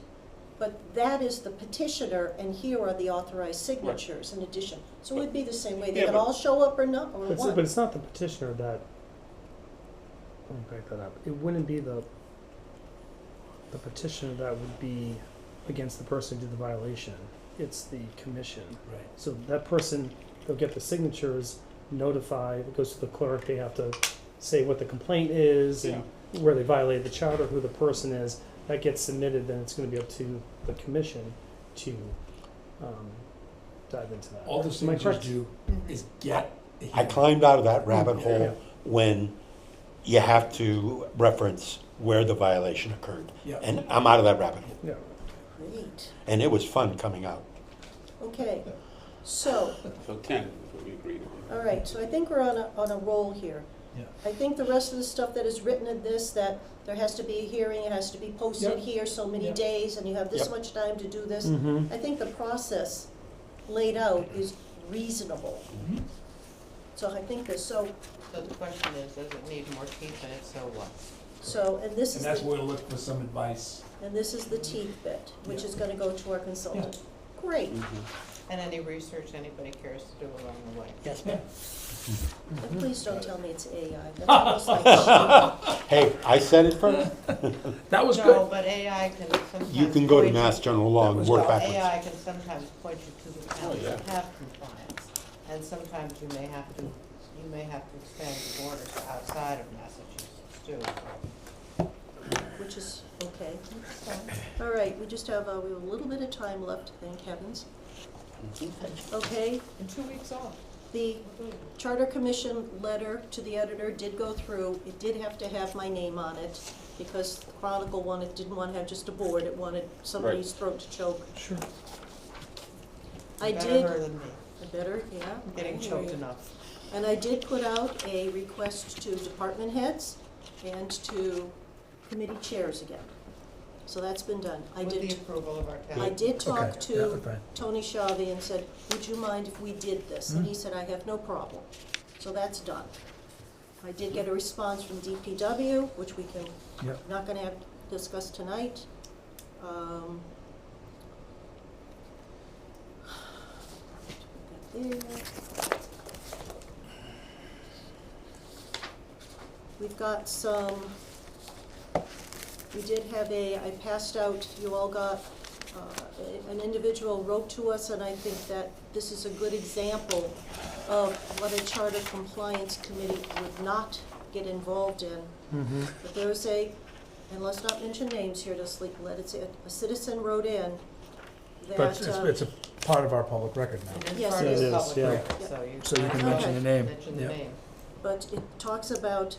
but that is the petitioner, and here are the authorized signatures in addition. So it would be the same way, they Yeah, could but- all show up or not, or But what? it's not the petitioner that, let me back that up. It wouldn't be the petitioner that would be against the person who did the violation. It's the commission. Right. So that person, they'll get the signatures, notify, it goes to the clerk, they have to say what the complaint is and where they violated the charter, who the person is. That gets submitted, then it's gonna be up to the commission to dive into that. All the Am I signatures correct? do is get a I hearing. climbed out of that rabbit Yeah. hole when you have to reference where the violation occurred. Yeah. And I'm out of that rabbit hole. Yeah. Great, And it was fun coming out. okay, so, So 10 is what we agreed on. all right, so I think we're on a roll here. Yeah. I think the rest of the stuff that is written in this, that there has to be a hearing, it has to be posted Yep. here so many Yep. days, and you have this Yep. much time to do this. Mm-hmm. I think the process laid out is reasonable. Mhm. So I think that, So the question is, does it need more teeth in it, so what? and this And is that's the, where to look for some advice. and this is the teeth bit, which Yeah. is gonna go to our consultant. Great, And any research anybody cares to do along the way? Yes, ma'am. and please don't tell me it's AI, that's almost like, Hey, I said it first. That was No, good. but AI can sometimes. You can go to point you- Mass General Law and was work Well, backwards. AI can sometimes point you to the towns yeah. that have compliance, and sometimes you may have to expand the borders outside of Massachusetts too. which is okay. All right, we just have, we have a little bit of time left, thank heavens. Okay, And 2 weeks off. the Charter Commission letter to the editor did go through. It did have to have my name on it, because the Chronicle didn't want to have just a board, it wanted somebody's throat to choke. Sure. I Better did, her than me. better, yeah. I'm getting I hear choked you. enough. And I did put out a request to department heads and to committee chairs again. So that's been done. I With the did, approval of our town. I did talk Okay, yeah, to fine. Tony Shavy and said, would you mind if we did this? And he said, I have no problem. So that's done. I did get a response from DPW, which we can, Yep. not gonna have discuss tonight. There. We've got some, we did have I passed out, you all got, an individual wrote to us, and I think that this is a good example of what a charter compliance committee would not get involved in. Mm-hmm. But there is and let's not mention names here, just let it say, a citizen wrote in that. But it's a part of our public record now. It is Yes, part it of the is, public yeah. record, Yeah. so you. So you can Okay. mention the name. Mention the Yeah. name. But it talks about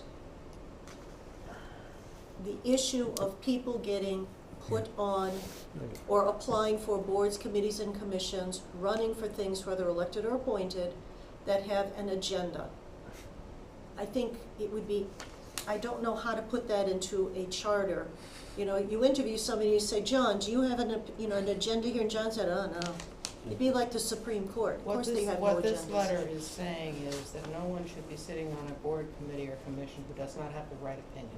the issue of people getting put on or applying for boards, committees, and commissions, running for things, whether elected or appointed, that have an agenda. I think it would be, I don't know how to put that into a charter. You know, you interview somebody, you say, John, do you have an agenda here? And John said, oh, no. It'd be like the Supreme Court. Of course they have no agendas. What this letter is saying is that no one should be sitting on a board, committee, or commission who does not have the right opinion.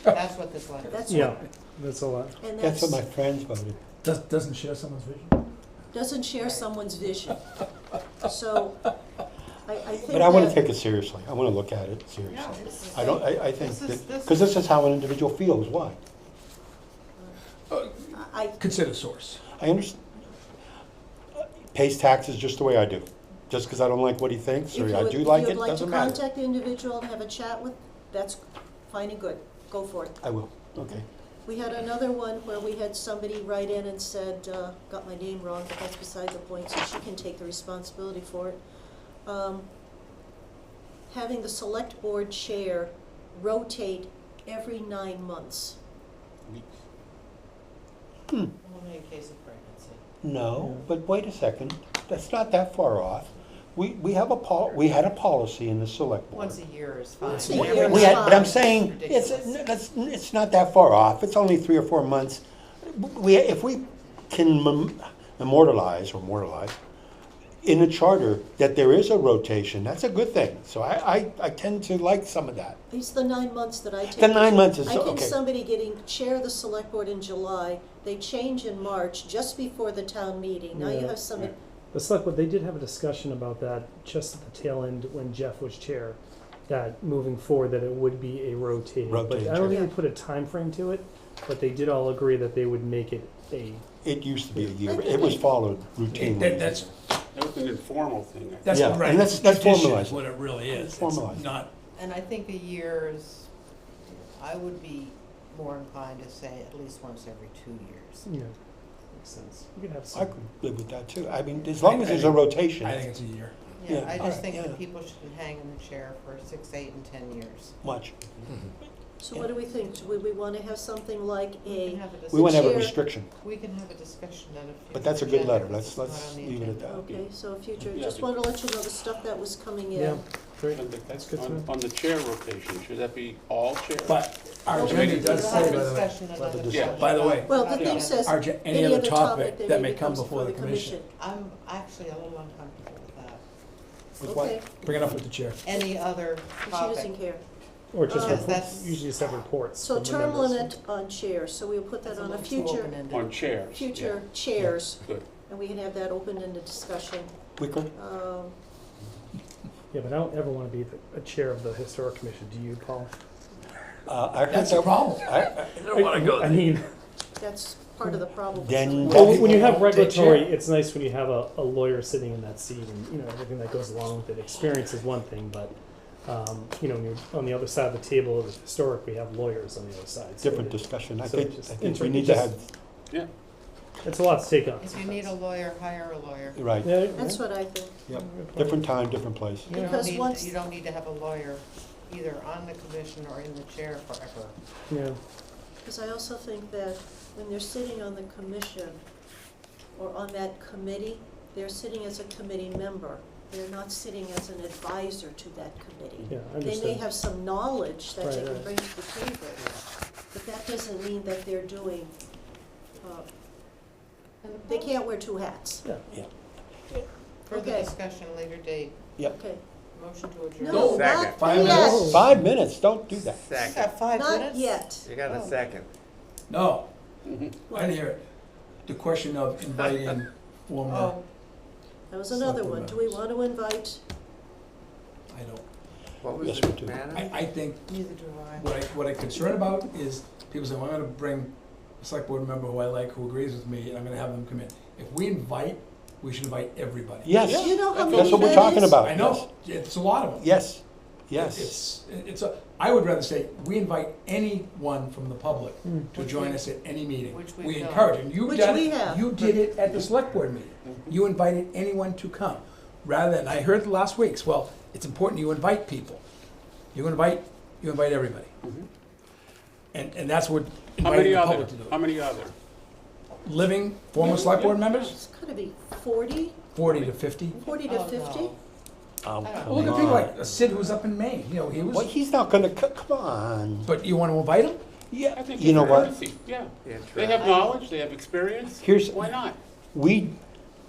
That's what this letter is. That's Yeah, what, that's a lot. and That's what my that's, friends voted. Doesn't share someone's vision. doesn't share someone's vision. So, I think But I want that- to take it seriously. I want to look at it seriously. Yeah, this is- I don't, I think, This is- this because this is how an individual feels. Why? I, Consider source. I understand. Pays taxes just the way I do. Just because I don't like what he thinks, or I do like it, doesn't matter. If you'd like to contact the individual and have a chat with, that's fine and good, go for it. I will, okay. We had another one where we had somebody write in and said, got my name wrong, but that's beside the point, so she can take the responsibility for it. Having the select board chair rotate every 9 months. Only in case of pregnancy. No, but wait a second. That's not that far off. We have we had a policy in the select board. Once a year is fine. Once a We year is we had, but I'm fine. saying, Ridiculous. it's not that far off, it's only 3 or 4 months. If we can immortalize, in a charter that there is a rotation. That's a good thing. So I tend to like some of that. It's the 9 months that I take. The 9 months is, I think okay. somebody getting chair of the select board in July, they change in March, just before the town meeting. Now you Yeah. have some, The select board, they did have a discussion about that just at the tail end when Jeff was chair, that moving forward, that it would be a rotating. Rotating But I don't think chair. they put a time frame to it, but they did all agree that they would make it a, It used to be a year. It was followed routinely. That's, That was an informal thing, I think. that's Yeah, right. and that's Tradition formalized. is what it really is. It's Formalized. not, And I think a year is, I would be more inclined to say at least once every 2 years. you know, makes sense. You could have I some. could live with that too. I mean, as long as there's a rotation, I think it's a year. Yeah, Yeah, I just alright, think yeah. that people shouldn't hang in the chair for 6, 8, and 10 years. much. so what do we think? Do we want to have something like We a, can have a We want to have a chair- restriction, We can have a discussion at a future. but that's a good agenda, letter. because Let's it's not on the leave it at agenda. that. okay, so future, Yeah, just but- wanted to let you know the stuff that was coming in. Yeah, great. And That's good to know. on the chair rotation, should that be all chairs? But our Well, agenda we- does we'll say, have by the way, Discussion another Yeah. time. By the way, Well, the Yeah. thing says, any other topic that may come before the commission. I'm actually a little uncomfortable with that. With what? Okay, Bring it up with the chair. Any other she topic. doesn't care. Or just Because reports, that's- usually just have reports. So from the term members. limit on chairs, so we'll put that That's on a little too future, open-ended. On chairs. future chairs, Good. and we can have that open into discussion. Quicker? Yeah, but I don't ever want to be a chair of the historic commission. Do you, Paul? I heard That's the that- problem. I mean, That's part of the problem. Then- well, when you have Take regulatory, chair. it's nice when you have a lawyer sitting in that seat and, you know, everything that goes along with it. Experience is one thing, but, you know, when you're on the other side of the table of the historic, we have lawyers on the other side. So Different it- discussion. I so think, just I think we inter- need to just- have, Yeah, It's a lot to take on. If you need a lawyer, hire a lawyer. right, Yeah, That's what I think. yep. Good point. Different time, different place. You don't Because need, once- you don't need to have a lawyer either on the commission or in the chair forever. Yeah, Because I also think that when they're sitting on the commission or on that committee, they're sitting as a committee member. They're not sitting as an advisor to that committee. yeah, I They may understand. have some knowledge that they Right, can right. bring to the table, but that doesn't mean that they're doing, And the they problem- can't wear two hats. Yeah. Further Okay. discussion, later date, Okay. motion to adjourn. No, Second. not 5 yet. minutes? 5 minutes, don't do that. You Second. got 5 Not minutes? yet. You got a Oh. second. No, Mhm. I didn't hear it. The question of inviting former, Oh, That was another Select one. board Do we want to invite, I don't. What was Yes, the we do. matter? I think neither do I. what I'm concerned about is people say, well, I'm gonna bring a select board member who I like, who agrees with me, and I'm gonna have them come in. If we invite, we should invite everybody. Yes, do you know how many that's what we're that talking is? about. I know, it's a lot of them. Yes, yes. It's I would rather say, we invite anyone from the public Mm. to join us at any meeting. Which we've We done. encourage, and you've Which done we it, have. you did it at the select board meeting. You invited anyone to come, rather than, I heard last week's, well, it's important you invite people. You invite everybody. Mhm. And that's what How inviting many the other, public to do. how many other? Living former select board members, It's gonna be 40, 40 to 50. 40 to Oh, 50? no. Oh, I don't come Well, look at on. people like Sid who's up in Maine, you know, he Well, was, he's not gonna, come on. but you want to invite him? Yeah, I think you know it's what? courtesy, yeah. Yeah, They try. have knowledge, they have experience. Here's- Why not? We,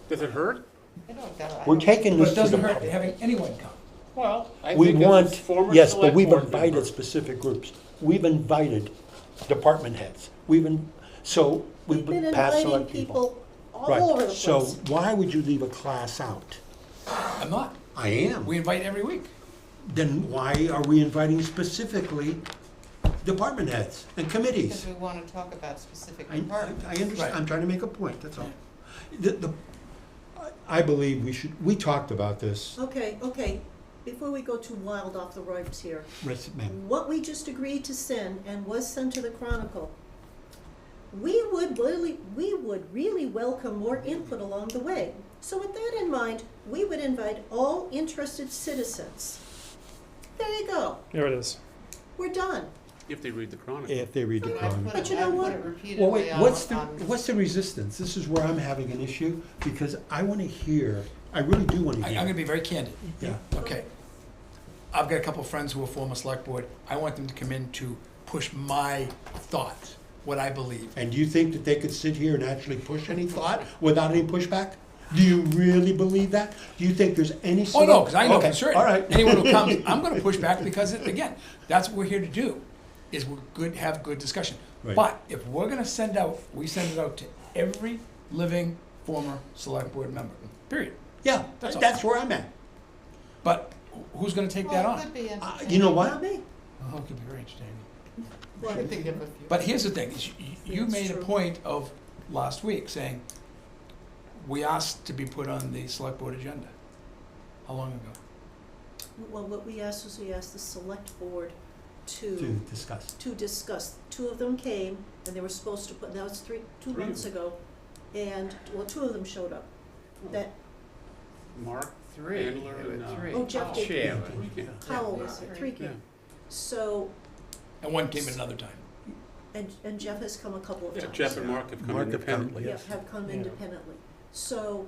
Does it hurt? I don't doubt- I we're don't- taking But this it to the doesn't hurt public. having anyone come. Well, I We think as want, a former yes, but select we've board invited member- specific groups. We've invited department heads. So We've been we've passed inviting select people. people all over the Right, so place. why would you leave a class out? I'm not. I am. We invite every week. Then why are we inviting specifically department heads and Because committees? we want to talk about specific I departments. understand, Right. I'm trying to make a point, that's all. I believe we talked about this, Okay, before we go too wild off the ropes here, ma'am. what we just agreed to send and was sent to the Chronicle, we would really welcome more input along the way. So with that in mind, we would invite all interested citizens. There you go, There it is. we're done. If they read the Chronicle. If they read the I put Chronicle. But it- you know I put what? it Well, repeatedly wait, on- what's on- the resistance? This is where I'm having an issue, because I wanna hear, I really do wanna I'm hear. gonna be very candid. Yeah. Okay. I've got a couple of friends who are former select board. I want them to come in to push my thoughts, what I believe. And do you think that they could sit here and actually push any thought without any pushback? Do you really believe that? Do you think there's any Oh, sort no, of- because I know Okay, for certain. all right. Anyone who comes, I'm gonna push back because, again, that's what we're here to do, is have good discussion. Right. But if we're gonna we send it out to every living former select board member, period. Yeah, That's all. that's where I'm at. But who's gonna take that Well, it on? could be entertaining. You know Not what? me. Oh, it could be very entertaining. What? I think of a few. But here's the thing, is you That's made a true. point of last week saying, we asked to be put on the select board agenda. How long ago? Well, what we asked was, we asked the select board To to discuss. discuss. Two of them came, and they were supposed to put, that was two Three. months ago, and, well, two of them showed up. That, Mark, Three, Handler, there were and, three. Oh, Jeff did. Chairman. Yeah. Howell was it, three Yeah. came. So, And one came at another time. and Jeff has come a couple of Yeah, times. Jeff and Mark have come Mark have come, independently. Yeah, yes. have come Yeah. independently. So,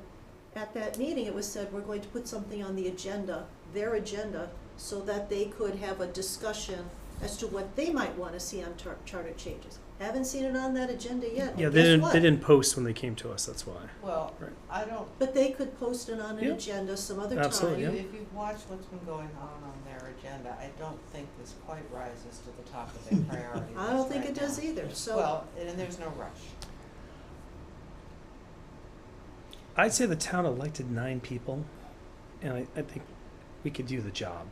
at that meeting, it was said, we're going to put something on the agenda, their agenda, so that they could have a discussion as to what they might wanna see on charter changes. Haven't seen it on that agenda yet, Yeah, and they guess didn't, what? they didn't post when they came to us, that's why. Well, Right. I don't, But they could post it on an Yeah. agenda some other time. Absolutely, yeah. if you've watched what's been going on their agenda, I don't think this quite rises to the top of their priority I don't list think right it does now. either, so. Well, and there's no rush. I'd say the town elected 9 people, and I think we could do the job.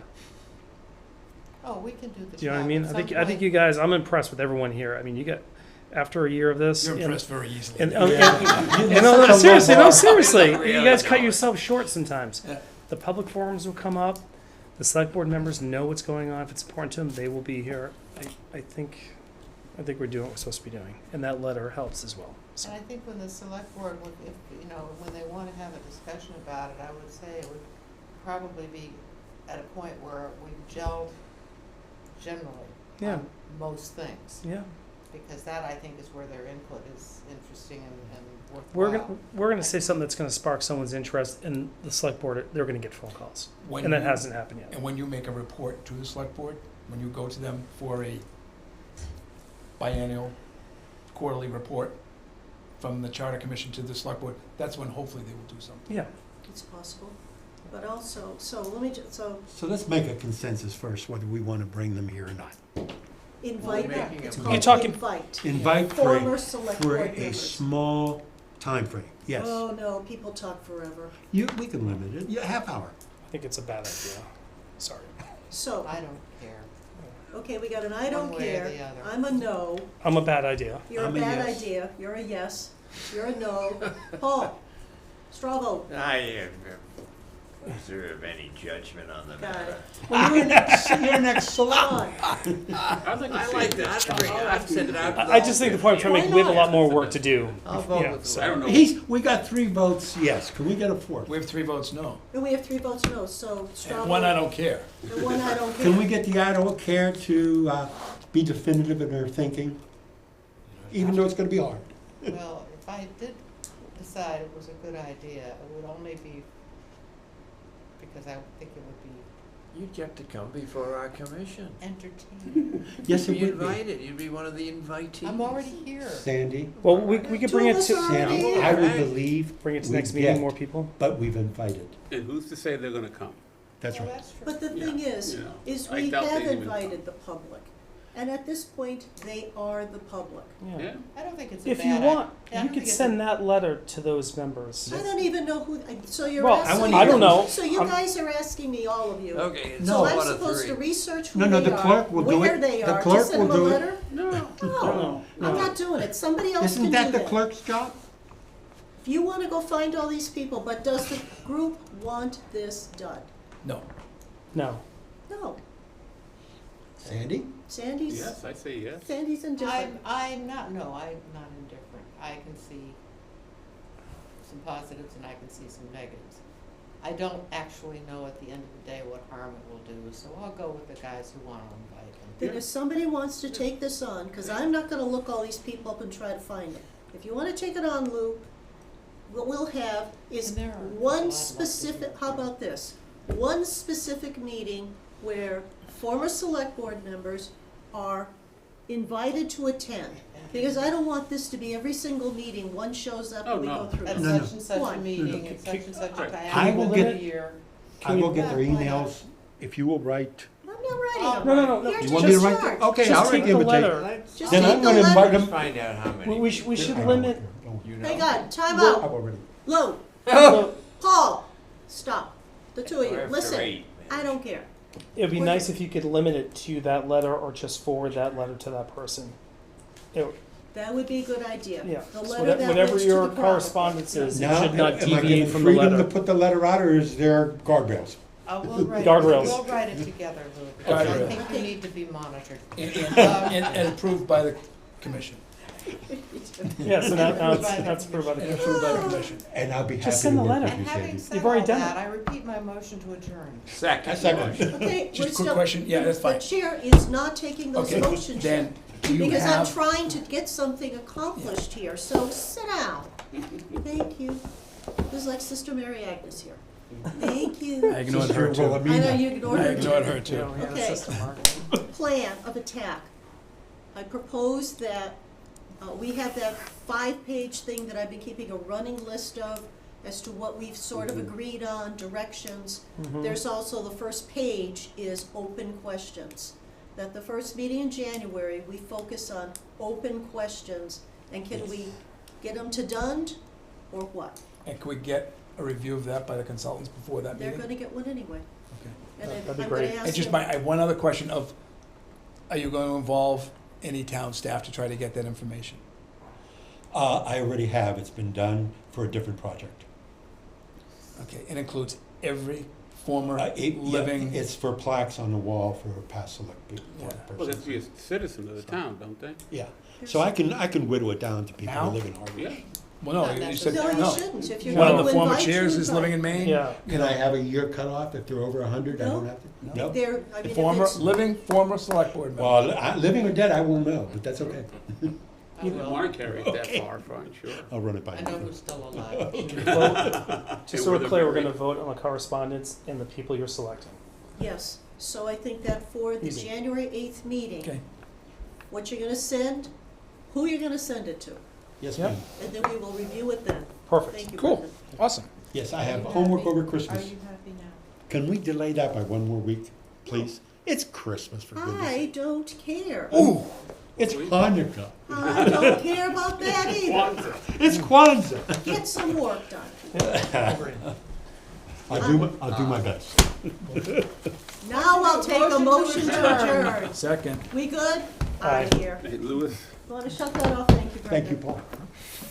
Oh, we can do the job. Do you know what I mean? At I think some point- you guys. I'm impressed with everyone here. I mean, you got after a year of this. You're and- impressed very easily. And, Yeah. and You're no, such a seriously, low no, bar. seriously, Really you guys cut don't. yourself short sometimes. Yeah. The public forums will come up. The select board members know what's going on. If it's important to them, they will be here. I think we're doing what we're supposed to be doing, and that letter helps as well. So. And I think when the select board, if, when they wanna have a discussion about it, I would say it would probably be at a point where we've gelled generally Yeah. on most things. Yeah, Because that, I think, is where their input is interesting and worthwhile. we're gonna say something that's gonna spark someone's interest, and the select board they're gonna get phone calls, When and that you- hasn't happened yet. And when you make a report to the select board, when you go to them for a biennial, quarterly report from the Charter Commission to the select board, that's when hopefully they will do something. Yeah. It's possible, but also, so let me, so So let's make a consensus first, whether we want to bring them here or not. invite, making it's a- called You're talking- invite. Invite Former for select a, for board a members. small time frame. Yes. Oh, no, people talk forever. We can limit it, yeah, half hour. I think it's a bad idea. Sorry. So, I don't care. okay, we got an I don't One way or care, the other. I'm a no, I'm a bad idea. you're a I'm a bad yes. idea, you're a yes, you're a no. Paul, straw vote. I reserve any judgment on the Got matter. Well, you're next Come select. on. I'd like to I see like it. that. I've sent it out. I just think the point I'm trying to make, we have a lot more work to do. I'll vote Yeah, with so- I don't know. We got 3 votes yes. Can we get a 4th? We have 3 votes no, And we have 3 votes no, so straw vote. and 1 I don't care. And 1 I don't care. Can we get the I don't care to be definitive in their thinking, even though it's going to be hard? Well, if I did decide it was a good idea, it would only be because I think it would be You'd get to come before our commission. entertaining. Yes, You'd it be would be. invited. You'd be one of the invitees. I'm already here. Sandy, Well, we could Two bring of it us to are already Sandy, here. I would believe, bring it to we next meeting. get- More people. but we've invited. And who's to say they're gonna come? That's Well, right. that's true. But the Yeah, thing is you know, I we doubt have they'd even invited come. the public. And at this point, they are the public. Yeah? I don't think it's a If bad you idea. want, I you don't could think it's send that letter to those members. I don't even know who, so you're Well, asking. I don't know. So you I'm- guys are asking me, all of you. Okay, it's No. So I'm one of supposed to 3. research who No, no, they the are, clerk will do where it. they The are, to clerk send will them a do it. letter? No. No, I'm not doing it. Somebody else can Isn't do that the that. clerk's job? If you wanna go find all these people, but does the group want this done? No. No. No. Sandy? Sandy's, Yes, I say yes. Sandy's indifferent. I'm not indifferent. I can see some positives and I can see some negatives. I don't actually know at the end of the day what harm it will do, so I'll go with the guys who wanna invite them. Then if somebody wants to take this on, cause I'm not gonna look all these people up and try to find them. If you wanna take it on, Lou, what we'll have is And there are a lot one of specific, people. how about this? One specific meeting where former select board members are invited to attend. Because I don't want this to be every single meeting, one shows up Oh, and we no. go through At it. No, no. such and such a One. meeting, at such and such a Right. time. I will of get- the year. I will get their Yeah, why not? emails, if you will write. I'm not writing Oh, them. No. Here, You just want me to write start. them? Okay, Just I'll take write the the invitation. letter. Just Then take I'm the gonna invite letter. them. Find out how many. We should I know. limit, You know? Hang on, time I've out. already. Lou, well, Paul, stop. The two of you, Or after listen. 8, I don't care. it'd be nice if you could limit it to that letter or just forward that letter to that person. It- That would be a good idea. Yeah, The so letter that whatever went to your the property. correspondence is, it Now, should not am I deviate getting from the freedom to letter. put the letter out, or is there guardrails? We'll write, Guardrails. we'll write it together, Lou, because I Guardrails. think you need to be monitored. And approved by the commission. Yeah, so now Approved by the that's approved by the And commission. approved by the commission. And I'll be happy Just to send the work letter. with And you, having Sandy. said You've all already done that, I repeat my motion to adjourn. Second. A second. Okay, Just we're a quick still. question, yeah, that's The fine. chair is not taking those Okay, motions then, yet. do you Because I'm have, trying to get something accomplished here, so sit down. Thank you. This is like Sister Mary Agnes here. Thank you. I ignored her Sister too. I know Wilhelmina. you ignored I her ignored too. her You too. know, yeah, the Okay. system marketing. Plan of attack. I propose that, we have that 5-page thing that I've been keeping a running list of as to what we've sort of agreed on, directions. Mhm. There's also, the first page is open questions. That the first meeting in January, we focus on open questions, and can we get them to Dund, or what? And can we get a review of that by the consultants before that They're meeting? gonna get one anyway. Okay. And That'd I'm be gonna great. ask And just them- I have one other question of, are you going to involve any town staff to try to get that information? I already have, it's been done for a different project. Okay, it includes every former Yeah, living. it's for plaques on the wall for past select Yeah. Well, they have to be a citizen of the town, don't they? Yeah, so I can whittle it down to people Now? who live in Harwich. Yeah. Well, no, Not you said, No, you no. shouldn't, if you're One going of to the former invite chairs you, is but living in Maine. Yeah. You Can I know, have a year cut off if they're over 100? I don't have to? No. they're, I the mean, if former, it's, living former select board member. Well, living or dead, I won't know, but that's okay. I You don't will. want to carry it that Okay. far, fine, sure. I'll run it by I know you. who's still alive. Just so we're we're the clear, we're very- gonna vote on the correspondence and the people you're selecting. yes, so I think that for the Easy. January 8th meeting, Okay, what you're gonna send, who you're gonna send it to, Yes, Yep. ma'am. and then we will review it then. Perfect. Thank you, cool, Brendan. awesome. Yes, I Are have you homework happy? over Are Christmas. you happy now? Can we delay that by one more week, please? It's Christmas, for goodness I sake. don't care. Ooh, It's Hanukkah. I don't care about that either. It's Kwanzaa. Get some work done. Yeah, agreed. I'll do my best. Now I'll take a motion to adjourn. second. We good? Aye. Out of here. Hey, Louis? You wanna shut that off? Thank you, Brendan. Thank you, Paul.